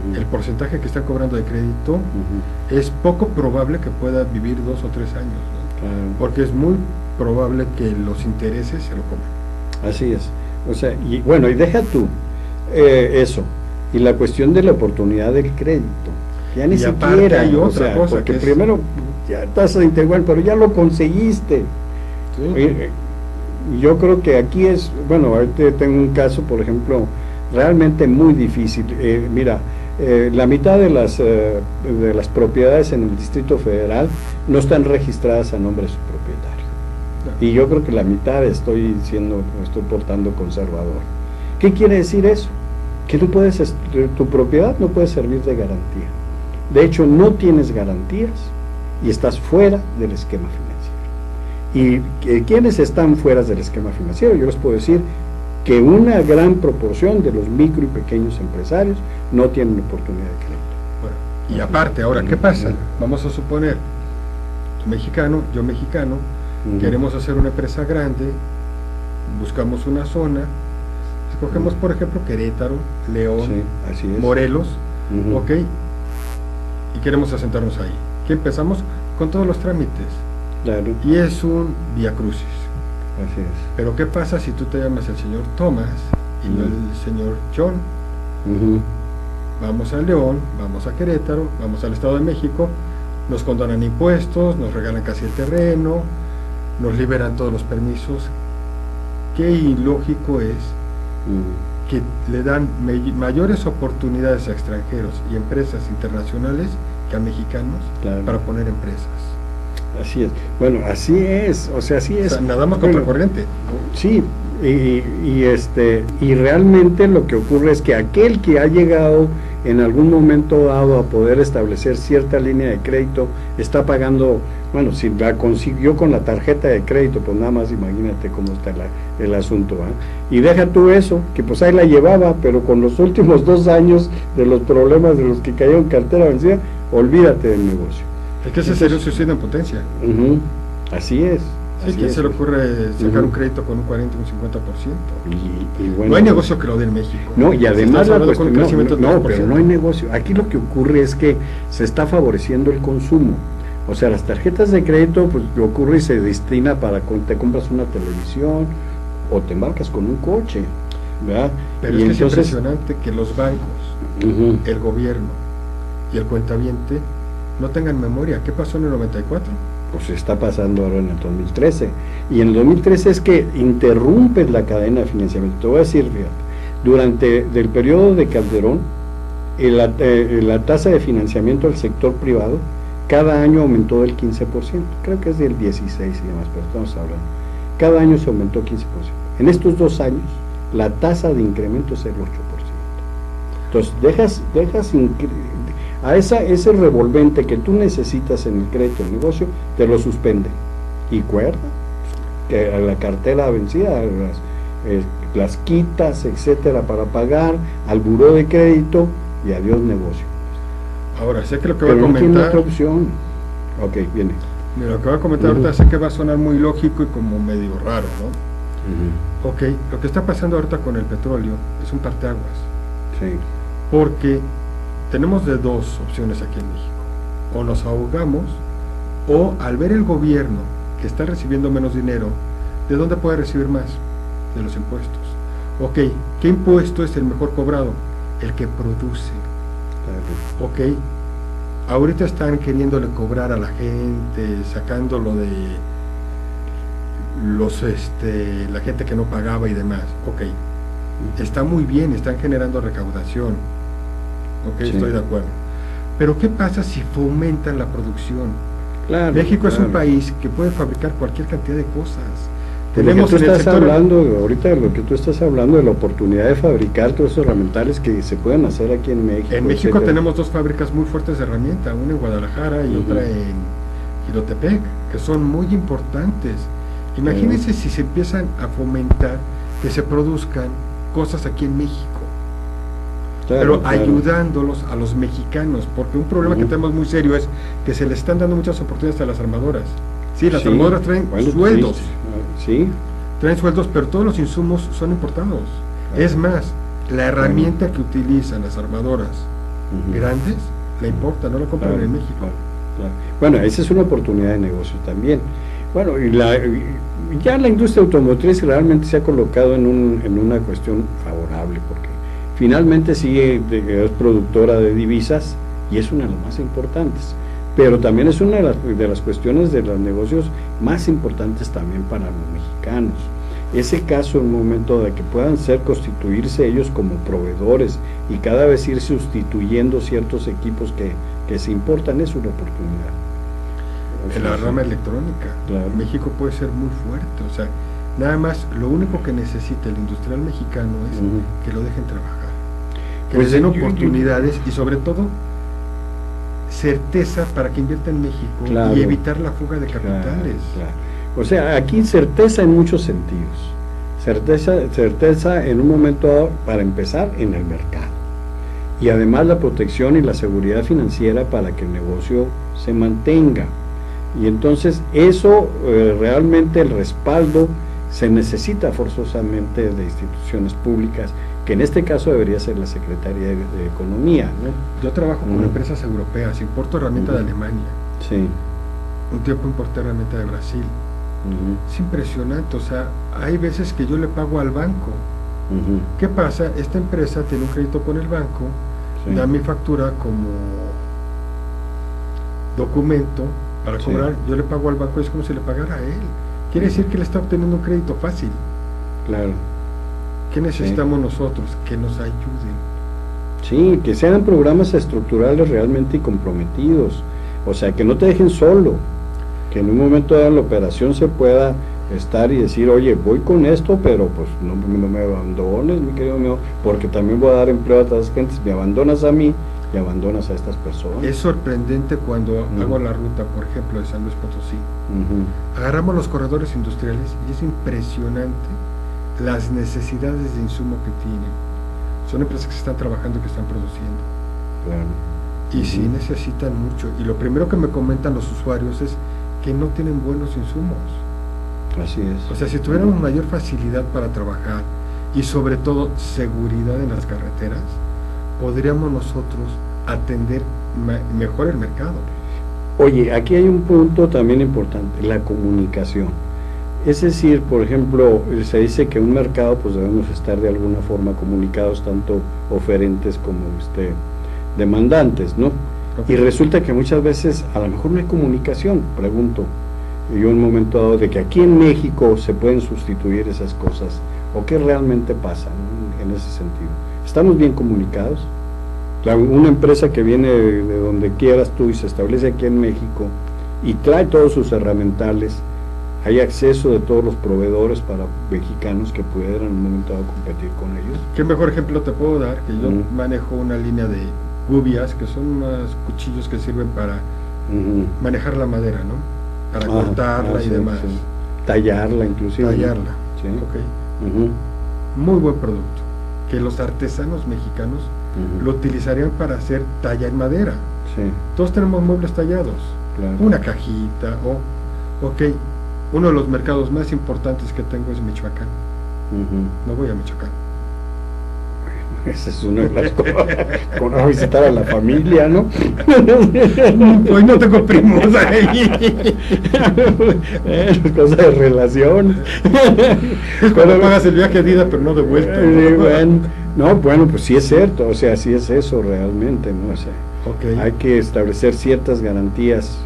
Ujú. el porcentaje que están cobrando de crédito, Ujú. es poco probable que pueda vivir 2 o 3 años, ¿no? Claro. Porque es muy probable que los intereses se lo coman. Así es. O sea, y bueno, y deja tú eso. Y la cuestión de la oportunidad del crédito. Ya ni Y aparte siquiera. hay o otra sea, cosa porque que es- primero ya tasa de interés, pero ya lo conseguiste. Y yo creo que aquí es, bueno, ahorita tengo un caso, por ejemplo, realmente muy difícil. Mira, la mitad de las propiedades en el Distrito Federal no están registradas a nombre de su propietario. Y yo creo que la mitad me estoy portando conservador. ¿Qué quiere decir eso? Que no puedes, tu propiedad no puede servir de garantía. De hecho, no tienes garantías y estás fuera del esquema financiero. ¿Y quiénes están fuera del esquema financiero? Yo les puedo decir que una gran proporción de los micro y pequeños empresarios no tienen oportunidad de crédito. Bueno, y aparte, ahora, ¿qué pasa? Vamos a suponer, tú mexicano, yo mexicano, queremos hacer una empresa grande, buscamos una zona, escogemos por ejemplo Querétaro, León, Sí, así es. Morelos, Ujú. ok, y queremos asentarnos ahí. ¿Qué empezamos? Con todos los trámites, Claro, y es un viacrucis. así es. Pero ¿qué pasa si tú te llamas el señor Thomas y no el señor John? Ujú. Vamos a León, vamos a Querétaro, vamos al Estado de México, nos condonan impuestos, nos regalan casi el terreno, nos liberan todos los permisos. Qué ilógico es Mm. que le dan mayores oportunidades a extranjeros y empresas internacionales que a mexicanos Claro. para poner empresas. Así es. Bueno, así es. O sea, así O es. sea, nadamos Bueno, contra corriente. Sí, y realmente lo que ocurre es que aquel que ha llegado en algún momento dado a poder establecer cierta línea de crédito está pagando, bueno, si la consiguió con la tarjeta de crédito, pues nada más imagínate cómo está el asunto, ¿ah? Y deja tú eso, que pues ahí la llevaba, pero con los últimos 2 años de los problemas de los que cayó en cartera vencida, olvídate del negocio. Es que ese sería un suicidio en potencia. Ujú. Así es. Sí, así ¿quién es. se le ocurre sacar Ujú. un crédito con un 40 o un 50%? Y bueno, No hay negocio que lo dé en México. No, y además Estás hablando con un no, crecimiento del no, 3%. pero no hay negocio. Aquí lo que ocurre es que se está favoreciendo el consumo. O sea, las tarjetas de crédito, pues lo ocurre y se destina para cuando te compras una televisión o te embarcas con un coche, ¿verdad? Pero Y es que entonces, es impresionante que los bancos, ujú, el gobierno y el cuentaviente no tengan memoria. ¿Qué pasó en el 94? pues está pasando ahora en el 2013. Y en el 2013 es que interrumpes la cadena de financiamiento. Te voy a decir, fíjate, durante el periodo de Calderón, la tasa de financiamiento del sector privado cada año aumentó del 15%, creo que es del 16 y demás, pero estamos hablando. Cada año se aumentó 15%. En estos 2 años, la tasa de incremento es el 8%. Entonces, dejas a ese revolvente que tú necesitas en el crédito del negocio, te lo suspende. Y cuerda, que a la cartera vencida, las quitas, etcétera, para pagar al buró de crédito y adiós negocio. Ahora, sé que lo que voy a Pero no tiene comentar, otra opción. Ok, viene. mira, lo que voy a comentar Ujú. ahorita sé que va a sonar muy lógico y como medio raro, ¿no? Ok, lo que está pasando ahorita con el petróleo es un parteaguas, Sí. porque tenemos de 2 opciones aquí en México. O nos ahogamos, o al ver el gobierno que está recibiendo menos dinero, ¿de dónde puede recibir más? De los impuestos. Ok, ¿qué impuesto es el mejor cobrado? El que produce. Claro. Ok, ahorita están queriéndole cobrar a la gente, sacándolo de la gente que no pagaba y demás. Ok, está muy bien, están generando recaudación. ok, Sí. estoy de acuerdo. Pero ¿qué pasa si fomentan la producción? Claro, México es un claro. país que puede fabricar cualquier cantidad de cosas. Pues Tenemos lo que en tú el estás sector hablando, ahorita lo que tú estás hablando de la oportunidad de fabricar todos esos herramientales que se pueden hacer aquí en México. En México etcétera. tenemos dos fábricas muy fuertes de herramienta, una en Guadalajara y Ujú. otra en Jirotepec, que son muy importantes. Imagínense si se empiezan a fomentar que se produzcan cosas aquí en México, Claro, pero claro. ayudándolos a los mexicanos, porque un problema que Ujú. tenemos muy serio es que se le están dando muchas oportunidades a las armadoras. Sí, las Sí, armadoras traen bueno, sueldos, Sí, traen sueldos, pero todos los insumos son importados. Claro. Es más, la herramienta que utilizan las armadoras Ujú. grandes la importan, no la compran Claro, en México. claro, claro. Bueno, esa es una oportunidad de negocio también. Bueno, ya la industria automotriz realmente se ha colocado en una cuestión favorable, porque finalmente sí es productora de divisas y es una de las más importantes, pero también es una de las cuestiones de los negocios más importantes también para los mexicanos. Ese caso, en un momento de que puedan constituirse ellos como proveedores y cada vez ir sustituyendo ciertos equipos que se importan, es una oportunidad. En la rama electrónica, Claro. México puede ser muy fuerte, o sea, nada más lo único que necesita el industrial mexicano es Ujú. que lo dejen trabajar, que Pues les den yo- oportunidades y sobre todo certeza para que invierta en México Claro. y evitar la fuga de capitales. Claro. O sea, aquí certeza en muchos sentidos. Certeza en un momento dado, para empezar, en el mercado. Y además la protección y la seguridad financiera para que el negocio se mantenga. Y entonces eso realmente el respaldo se necesita forzosamente de instituciones públicas, que en este caso debería ser la Secretaría de Economía, ¿no? Yo trabajo con Ujú. empresas europeas, importo herramienta de Ujú. Alemania, Sí. un tiempo importé herramienta de Brasil. Ujú, Es impresionante, o sea, hay veces que yo le pago al banco. ujú, ¿Qué pasa? Esta empresa tiene un crédito con el banco, sí. da mi factura como documento para Sí. cobrar, yo le pago al banco, es como si le pagara a él. Quiere decir que él está obteniendo un crédito fácil. Claro. ¿Qué necesitamos nosotros? Que nos ayuden. Sí, que sean programas estructurales realmente comprometidos, o sea, que no te dejen solo, que en un momento dado la operación se pueda estar y decir, oye, voy con esto, pero pues no me abandones, mi querido mío, porque también voy a dar empleo a otras gentes, me abandonas a mí y abandonas a estas personas. Es sorprendente cuando Ujú. hago la ruta, por ejemplo, de San Luis Potosí. Ujú, Agarramos los corredores industriales y es impresionante las necesidades de insumo que tienen. Son empresas que se están trabajando y que están produciendo. claro. Y sí Ujú. necesitan mucho. Y lo primero que me comentan los usuarios es que no tienen buenos insumos. Así es. O sea, si tuviéramos mayor facilidad para trabajar y sobre todo seguridad en las carreteras, podríamos nosotros atender mejor el mercado. Oye, aquí hay un punto también importante, la comunicación. Es decir, por ejemplo, se dice que un mercado pues debemos estar de alguna forma comunicados, tanto oferentes como demandantes, ¿no? Y resulta que muchas veces a lo mejor no hay comunicación, pregunto yo en un momento dado, de que aquí en México se pueden sustituir esas cosas, o qué realmente pasa, ¿no? En ese sentido. ¿Estamos bien comunicados? Una empresa que viene de donde quieras tú y se establece aquí en México y trae todos sus herramientales, hay acceso de todos los proveedores para mexicanos que pudieran en un momento dado competir con ellos. ¿Qué mejor ejemplo te puedo dar? Que yo Ujú. manejo una línea de gubias, que son unos cuchillos que sirven para Ujú. manejar la madera, ¿no? Para Ah, cortarla y sí, demás. sí. Tallarla inclusive. Tallarla. Sí. Ok. Ujú, Muy buen producto. Que los artesanos mexicanos ujú. lo utilizarían para hacer talla en madera. Sí, Todos tenemos muebles tallados. claro. Una cajita o... Ok, uno de los mercados más importantes que tengo es Michoacán. Ujú. No voy a Michoacán. Esa es una de las cosas. Con a visitar a la familia, ¿no? Hoy no tengo primos ahí. Cosas de relación. Es cuando pagas el viaje de ida, pero no de vuelta. ¿no? Bueno, no, bueno, pues sí es cierto, o sea, sí es eso realmente, ¿no? O sea, Ok. hay que establecer ciertas garantías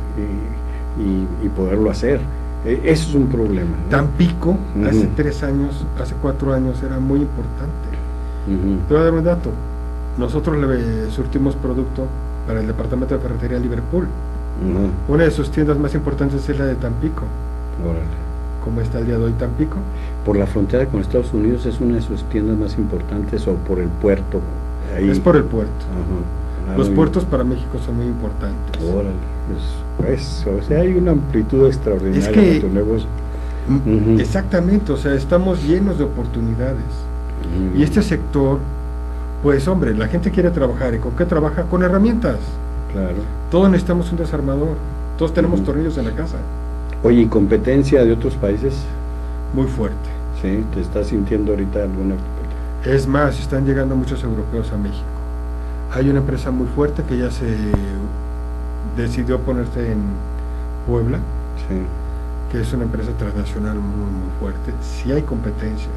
y poderlo hacer. Eso es un problema, ¿no? Tampico, Ujú. hace 3 años, hace 4 años, era muy importante. Ujú. Te voy a dar un dato. nosotros le surtimos producto para el departamento de ferretería Liverpool. Una de sus tiendas más importantes es la de Tampico. Órale. ¿Cómo está el día de hoy Tampico? Por la frontera con Estados Unidos es una de sus tiendas más importantes, o por el puerto. Ahí. Es por el puerto. Ajá. Los puertos para México son muy importantes. Órale, o sea, hay una amplitud extraordinaria Es que, en tu negocio. Exactamente, o sea, estamos llenos de oportunidades. Y este sector, pues hombre, la gente quiere trabajar. ¿Y con qué trabaja? Con herramientas. Claro. Todos necesitamos un desarmador. Todos tenemos tornillos en la casa. Oye, ¿y competencia de otros países? Muy fuerte. Sí, ¿te estás sintiendo ahorita alguna? Es más, están llegando muchos europeos a México. Hay una empresa muy fuerte que ya se decidió ponerse en Puebla, Sí. que es una empresa transnacional muy fuerte. Sí hay competencia,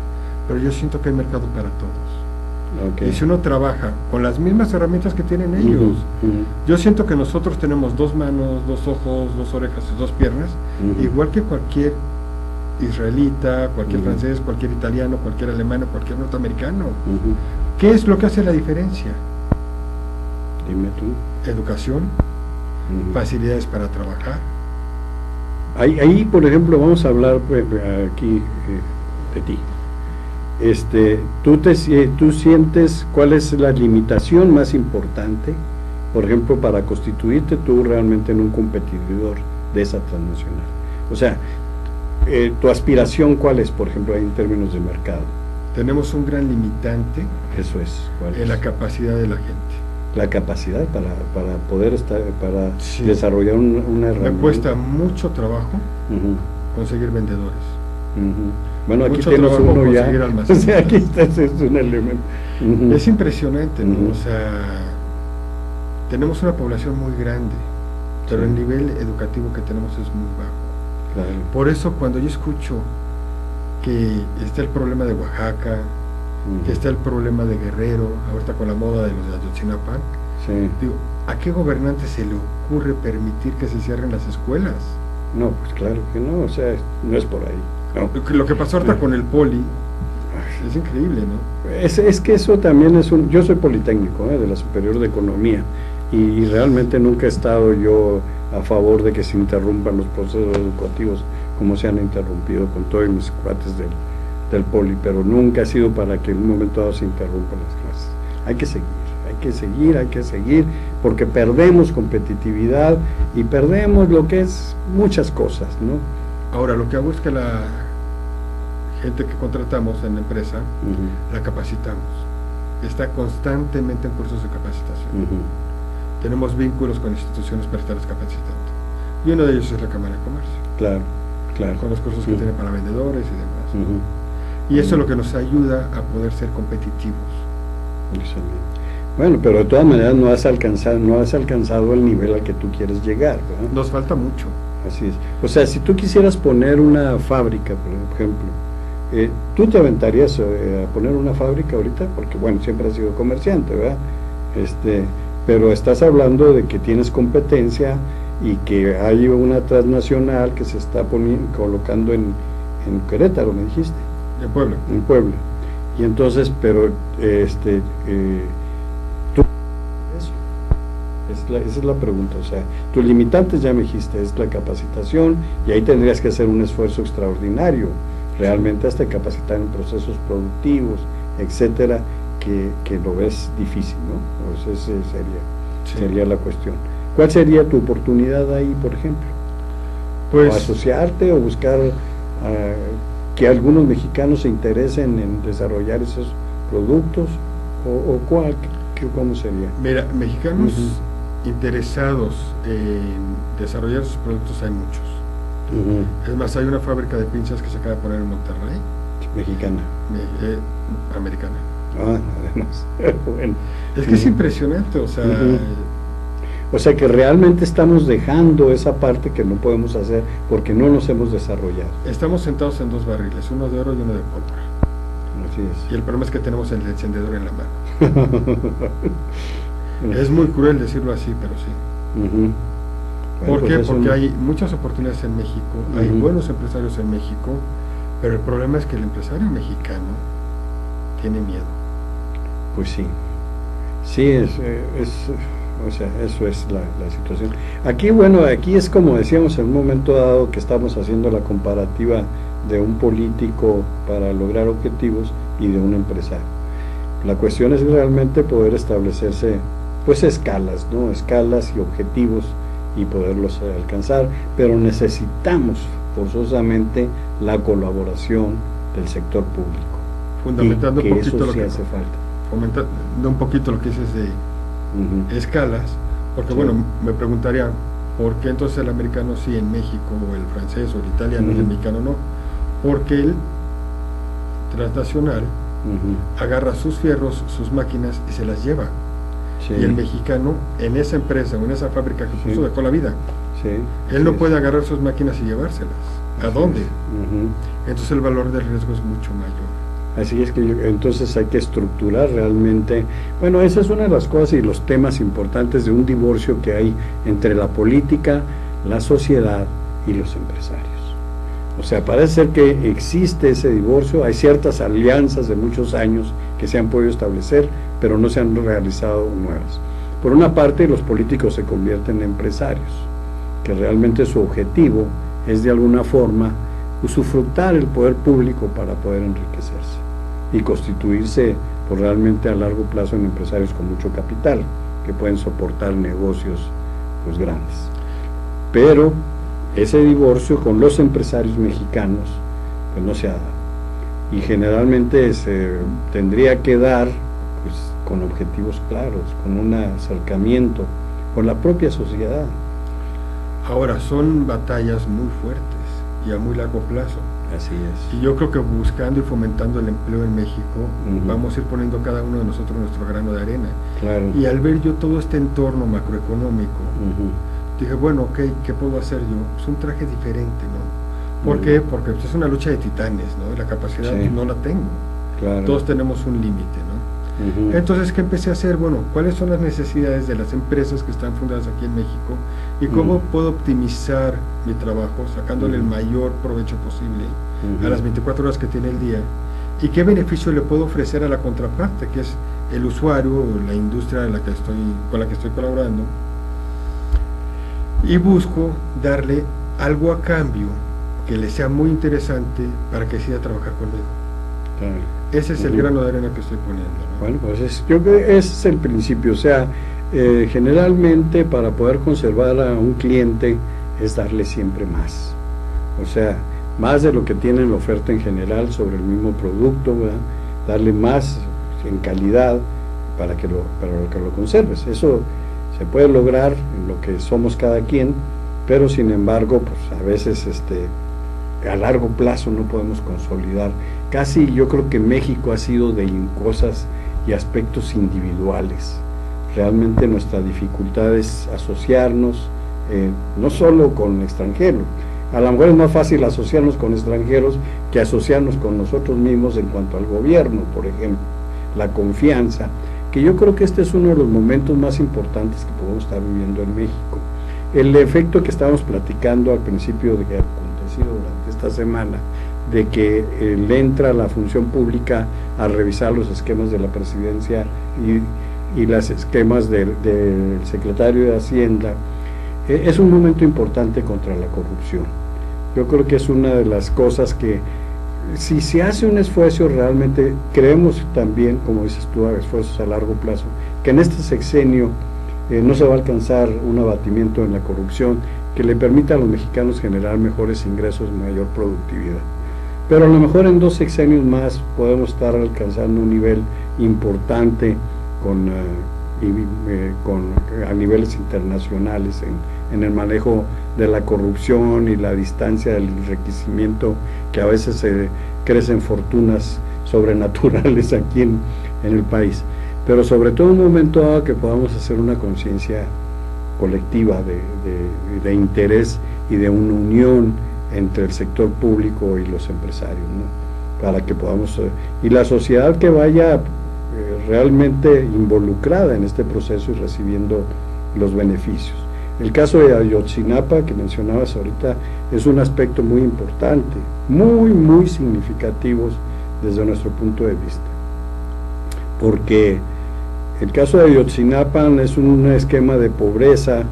pero yo siento que hay mercado para todos. Okay. Y si uno trabaja con las mismas herramientas que tienen ellos, yo siento que nosotros tenemos 2 manos, 2 ojos, 2 orejas y 2 piernas, igual que cualquier israelita, cualquier francés, cualquier italiano, cualquier alemán, cualquier norteamericano. ¿Qué es lo que hace la diferencia? Dime tú. Educación, facilidades para trabajar. Ahí, por ejemplo, vamos a hablar aquí de ti. ¿Tú sientes cuál es la limitación más importante, por ejemplo, para constituirte tú realmente en un competidor de esa transnacional? O sea, ¿tu aspiración cuál es, por ejemplo, en términos de mercado? Tenemos un gran limitante. Eso es. ¿Cuál en es? la capacidad de la gente. La capacidad para poder para Sí. desarrollar una herramienta. Me cuesta mucho trabajo conseguir vendedores. Bueno, aquí mucho tienes trabajo uno ya. conseguir O almacenistas. sea, aquí es un elemento. Es impresionante, ¿no? O sea, tenemos una población muy grande, pero Sí. el nivel educativo que tenemos es muy bajo. Claro. Por eso cuando yo escucho que está el problema de Oaxaca, que está el problema de Guerrero, ahorita con la moda de los de Ayotzinapa, Sí. digo, ¿a qué gobernante se le ocurre permitir que se cierren las escuelas? No, pues claro que no, o sea, no es por ahí. No. Lo que pasó ahorita con el poli es increíble, ¿no? Es que eso también es un... Yo soy politécnico, de la Superior de Economía, y realmente nunca he estado yo a favor de que se interrumpan los procesos educativos como se han interrumpido con todos mis cuates del poli, pero nunca ha sido para que en un momento dado se interrumpan las clases. Hay que seguir, porque perdemos competitividad y perdemos lo que es muchas cosas, ¿no? Ahora, lo que hago es que la gente que contratamos en la empresa, la capacitamos. Está constantemente en cursos de capacitación. Tenemos vínculos con instituciones para estarles capacitando. Y uno de ellos es la Cámara de Comercio. Claro. Con los cursos que tiene para vendedores y demás. Y eso es lo que nos ayuda a poder ser competitivos. Excelente. Bueno, pero de todas maneras no has alcanzado el nivel al que tú quieres llegar, ¿verdad? Nos falta mucho. Así es. O sea, si tú quisieras poner una fábrica, por ejemplo, ¿tú te aventarías a poner una fábrica ahorita? Porque, bueno, siempre has sido comerciante, ¿verdad? Pero estás hablando de que tienes competencia y que hay una transnacional que se está colocando en Querétaro, me dijiste. En Puebla. En Puebla. Y entonces, pero tú, esa es la pregunta. O sea, tus limitantes ya me dijiste, es la capacitación, y ahí tendrías que hacer un esfuerzo extraordinario realmente hasta capacitar en procesos productivos, etcétera, que lo ves difícil, ¿no? Pues ese sería la cuestión. ¿Cuál sería tu oportunidad ahí, por ejemplo? Pues, ¿O asociarte o buscar que algunos mexicanos se interesen en desarrollar esos productos? ¿O cómo sería? Mira, mexicanos interesados en desarrollar sus productos hay muchos. Es más, hay una fábrica de pinzas que se acaba de poner en Monterrey. Mexicana. Americana. Además. Bueno. Es que es impresionante, o sea... O sea que realmente estamos dejando esa parte que no podemos hacer porque no nos hemos desarrollado. Estamos sentados en 2 barriles, uno de oro y uno de pólvora. Así es. Y el problema es que tenemos el encendedor en la mano. Es muy cruel decirlo así, pero sí. Bueno, ¿Por qué? pues Porque hay muchas oportunidades en México, hay buenos empresarios en México, pero el problema es que el empresario mexicano tiene miedo. Pues sí. Sí, o sea, eso es la situación. Aquí, bueno, aquí es como decíamos en un momento dado que estamos haciendo la comparativa de un político para lograr objetivos y de un empresario. La cuestión es realmente poder establecerse, pues, escalas, ¿no? Escalas y objetivos y poderlos alcanzar, pero necesitamos forzosamente la colaboración del sector público. Fundamentando y que un poquito eso lo sí que hace falta. Fomentando un poquito lo que dices de escalas, porque Sí. bueno, me preguntaría, ¿por qué entonces el americano sí en México, o el francés, o el italiano, y el mexicano no? Porque el transnacional agarra sus fierros, sus máquinas y se las lleva. Sí. Y el mexicano en esa empresa o en esa fábrica que puso Sí. dejó la vida. Sí. Él no Sí. puede agarrar sus máquinas y llevárselas. ¿A Así dónde? es. Entonces el valor del riesgo es mucho mayor. Así es que entonces hay que estructurar realmente, bueno, esa es una de las cosas y los temas importantes de un divorcio que hay entre la política, la sociedad y los empresarios. O sea, parece ser que existe ese divorcio, hay ciertas alianzas de muchos años que se han podido establecer, pero no se han realizado nuevas. Por una parte, los políticos se convierten en empresarios, que realmente su objetivo es de alguna forma usufructar el poder público para poder enriquecerse y constituirse pues, realmente a largo plazo en empresarios con mucho capital, que pueden soportar negocios pues grandes. Pero ese divorcio con los empresarios mexicanos pues no se ha dado, y generalmente se tendría que dar pues con objetivos claros, con un acercamiento con la propia sociedad. Ahora, son batallas muy fuertes y a muy largo plazo. Así es. Y yo creo que buscando y fomentando el empleo en México, vamos a ir poniendo cada uno de nosotros nuestro grano de arena. Claro. Y al ver yo todo este entorno macroeconómico, dije, bueno, ok, ¿qué puedo hacer yo? Pues un traje diferente, ¿no? ¿Por qué? Porque pues, es una lucha de titanes, ¿no? Y la capacidad Sí. pues, no la tengo. Claro. Todos tenemos un límite, ¿no? Entonces, ¿qué empecé a hacer? Bueno, ¿cuáles son las necesidades de las empresas que están fundadas aquí en México? ¿Y cómo puedo optimizar mi trabajo, sacándole el mayor provecho posible a las 24 horas que tiene el día? ¿Y qué beneficio le puedo ofrecer a la contraparte, que es el usuario o la industria con la que estoy colaborando? Y busco darle algo a cambio que le sea muy interesante para que decida trabajar conmigo. Claro. Ese es el grano de arena que estoy poniendo, ¿no? Bueno, pues yo creo que ese es el principio. O sea, generalmente para poder conservar a un cliente es darle siempre más. O sea, más de lo que tiene en la oferta en general sobre el mismo producto, ¿verdad? Darle más en calidad para que lo conserves. Eso se puede lograr en lo que somos cada quien, pero sin embargo, pues a veces a largo plazo no podemos consolidar. Casi yo creo que México ha sido de cosas y aspectos individuales. Realmente nuestra dificultad es asociarnos, no solo con extranjeros. A lo mejor es más fácil asociarnos con extranjeros que asociarnos con nosotros mismos en cuanto al gobierno, por ejemplo. La confianza, que yo creo que este es uno de los momentos más importantes que podemos estar viviendo en México. El efecto que estábamos platicando al principio de que ha acontecido durante esta semana, de que le entra la función pública a revisar los esquemas de la presidencia y los esquemas del secretario de Hacienda, es un momento importante contra la corrupción. Yo creo que es una de las cosas que, si se hace un esfuerzo realmente, creemos también, como dices tú, esfuerzos a largo plazo, que en este sexenio no se va a alcanzar un abatimiento en la corrupción que le permita a los mexicanos generar mejores ingresos y mayor productividad. Pero a lo mejor en 2 sexenios más podemos estar alcanzando un nivel importante a niveles internacionales en el manejo de la corrupción y la distancia del enriquecimiento, que a veces se crecen fortunas sobrenaturales aquí en el país. Pero sobre todo en un momento dado que podamos hacer una conciencia colectiva de interés y de una unión entre el sector público y los empresarios, ¿no? Para que podamos, y la sociedad que vaya realmente involucrada en este proceso y recibiendo los beneficios. El caso de Ayotzinapa, que mencionabas ahorita, es un aspecto muy importante, muy significativo desde nuestro punto de vista, porque El caso de Ayotzinapan es un esquema de pobreza,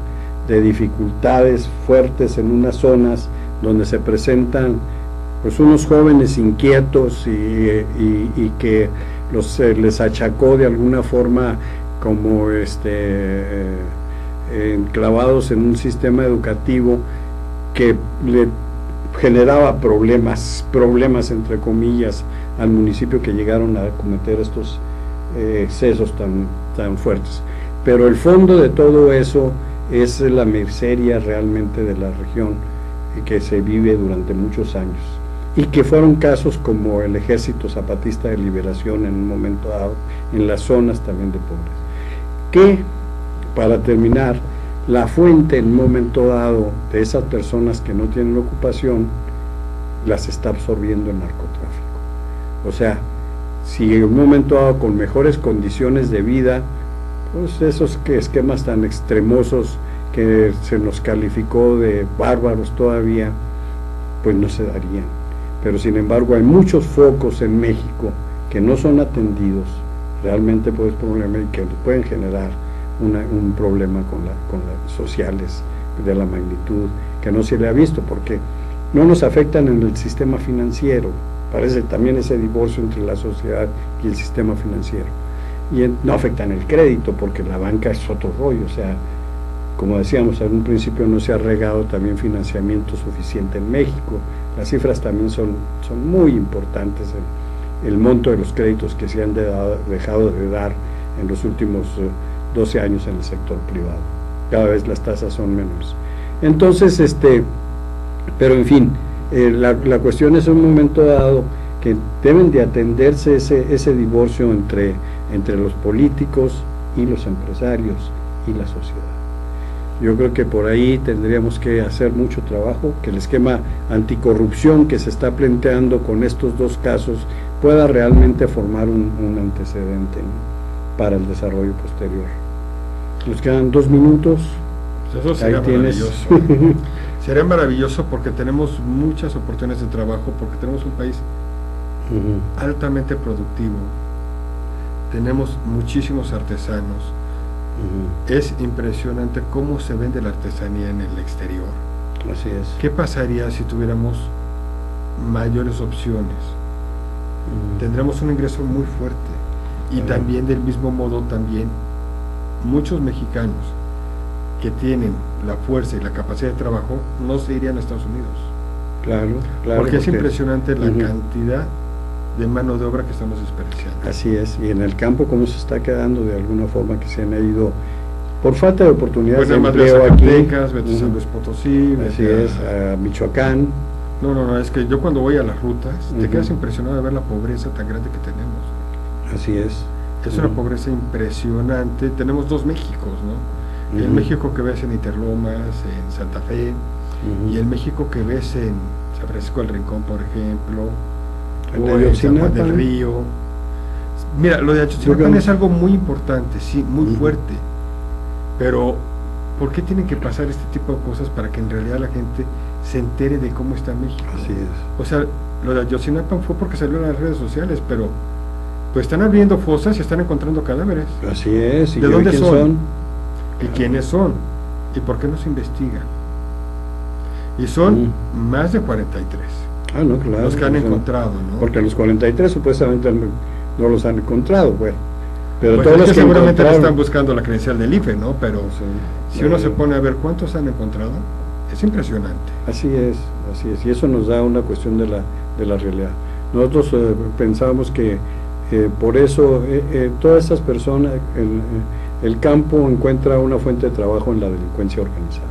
de dificultades fuertes en unas zonas donde se presentan pues unos jóvenes inquietos y que les achacó de alguna forma como enclavados en un sistema educativo que le generaba problemas entre comillas al municipio, que llegaron a cometer estos excesos tan fuertes. Pero el fondo de todo eso es la miseria realmente de la región que se vive durante muchos años, y que fueron casos como el Ejército Zapatista de Liberación en un momento dado, en las zonas también de pobres, que, para terminar, la fuente en un momento dado de esas personas que no tienen ocupación las está absorbiendo el narcotráfico. O sea, si en un momento dado con mejores condiciones de vida, pues esos esquemas tan extremosos que se nos calificó de bárbaros todavía, pues no se darían. Pero sin embargo hay muchos focos en México que no son atendidos realmente por el problema, y que pueden generar un problema con las sociales de la magnitud que no se le ha visto, porque no nos afectan en el sistema financiero. Parece también ese divorcio entre la sociedad y el sistema financiero, y no afectan el crédito, porque la banca es otro rollo. O sea, como decíamos en un principio, no se ha regado también financiamiento suficiente en México. Las cifras también son muy importantes, el monto de los créditos que se han dejado de dar en los últimos 12 años en el sector privado. Cada vez las tasas son menores. Entonces, pero en fin, la cuestión es, en un momento dado, que deben de atenderse ese divorcio entre los políticos y los empresarios y la sociedad. Yo creo que por ahí tendríamos que hacer mucho trabajo, que el esquema anticorrupción que se está planteando con estos dos casos pueda realmente formar un antecedente, ¿no?, para el desarrollo posterior. Nos quedan 2 minutos. Pues eso sería maravilloso. Sería maravilloso, porque tenemos muchas oportunidades de trabajo, porque tenemos un país altamente productivo, tenemos muchísimos artesanos. Es impresionante cómo se vende la artesanía en el exterior. Así es. ¿Qué pasaría si tuviéramos mayores opciones? Tendremos un ingreso muy fuerte, y también del mismo modo también muchos mexicanos que tienen la fuerza y la capacidad de trabajo no se irían a Estados Unidos. Claro. Porque es impresionante la cantidad de mano de obra que estamos desperdiciando. Así es, y en el campo cómo se está quedando de alguna forma, que se han ido por falta de oportunidades de empleo aquí. Vete a San Luis Potosí, así es, a Michoacán. No, es que yo cuando voy a las rutas te quedas impresionado de ver la pobreza tan grande que tenemos. Así es. Es una pobreza impresionante. Tenemos 2 Méxicos, ¿no? El México que ves en Interlomas, en Santa Fe, y el México que ves en San Francisco del Rincón, por ejemplo, o en San Juan del Río. Mira, lo de Ayotzinapan es algo muy importante, sí, muy fuerte, pero ¿por qué tienen que pasar este tipo de cosas para que en realidad la gente se entere de cómo está México? Así es. O sea, lo de Ayotzinapan fue porque salió en las redes sociales, pero pues están abriendo fosas y están encontrando cadáveres. Así es. ¿De dónde son? ¿Y quiénes son? ¿Y por qué no se investigan? Y son más de 43. No, claro. Los que han encontrado, ¿no? Porque los 43 supuestamente no los han encontrado, bueno. Pero pues todos los que seguramente están buscando la credencial del IFE, ¿no? Pero si uno se pone a ver cuántos han encontrado, es impresionante. Así es. Y eso nos da una cuestión de la realidad. Nosotros pensábamos que por eso todas esas personas, el campo encuentra una fuente de trabajo en la delincuencia organizada.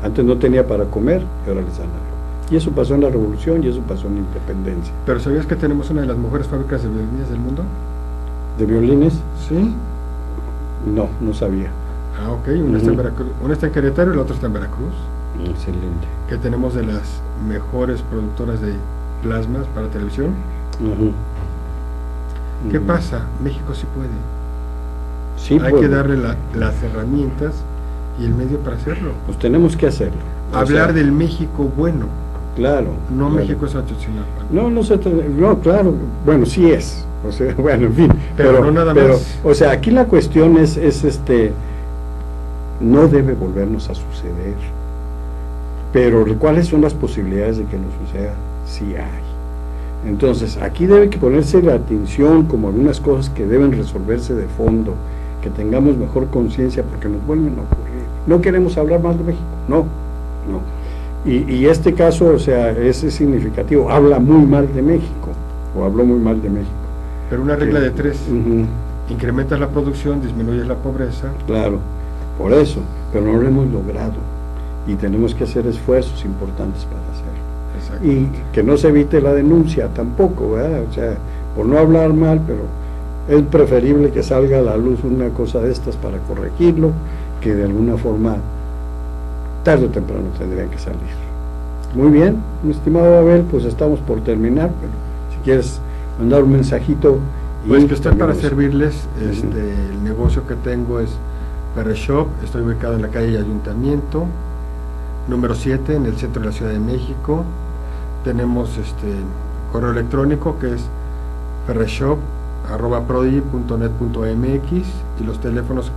Antes no tenía para comer y ahora les dan algo. Y eso pasó en la Revolución y eso pasó en la Independencia. ¿Pero sabías que tenemos una de las mejores fábricas de violines del mundo? ¿De violines? Sí. No sabía. Ok, una está en Veracruz, una está en Querétaro y la otra está en Veracruz. Excelente. Que tenemos de las mejores productoras de plasmas para televisión. ¿Qué pasa? México sí puede. Sí, hay que darle las herramientas y el medio para hacerlo. Pues tenemos que hacerlo. Hablar del México bueno. Claro. No claro. México es Ayotzinapan. No, claro. Bueno, sí es. O sea, bueno, en fin, Pero no nada más. o sea, aquí la cuestión es no debe volvernos a suceder. Pero ¿cuáles son las posibilidades de que nos suceda? Sí hay. Entonces, aquí debe que ponerse la atención como algunas cosas que deben resolverse de fondo, que tengamos mejor conciencia porque nos vuelven a ocurrir. No queremos hablar mal de México, no. Y este caso, o sea, es significativo, habla muy mal de México, o habló muy mal de México. Pero una regla de 3, Uh-huh. incrementas la producción, disminuyes la pobreza. Claro, por eso, pero no lo hemos logrado y tenemos que hacer esfuerzos importantes para hacerlo. Exacto. Y que no se evite la denuncia tampoco, ¿verdad? O sea, por no hablar mal, pero es preferible que salga a la luz una cosa de estas para corregirlo, que de alguna forma tarde o temprano tendrían que salir. Muy bien, mi estimado Abel, pues estamos por terminar, pero si quieres mandar un mensajito. Pues que estoy para terminamos. servirles. El negocio que tengo es Ferreshop, estoy ubicado en la calle Ayuntamiento, número 7, en el centro de la Ciudad de México. Tenemos correo electrónico que es ferreshop@prodigy.net.mx y los teléfonos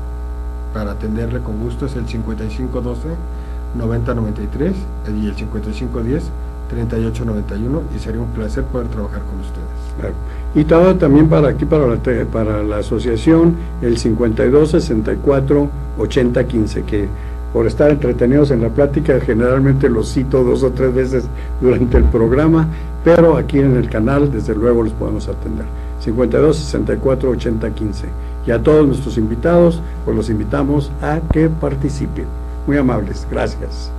para atenderle con gusto es el 5512-9093 y el 5510-3891 y sería un placer poder trabajar con ustedes. Claro. Y todo también para aquí, para la asociación, el 5264-8015, que por estar entretenidos en la plática, generalmente los cito 2 o 3 veces durante el programa, pero aquí en el canal, desde luego, los podemos atender. 5264-8015. Y a todos nuestros invitados, pues los invitamos a que participen. Muy amables, gracias.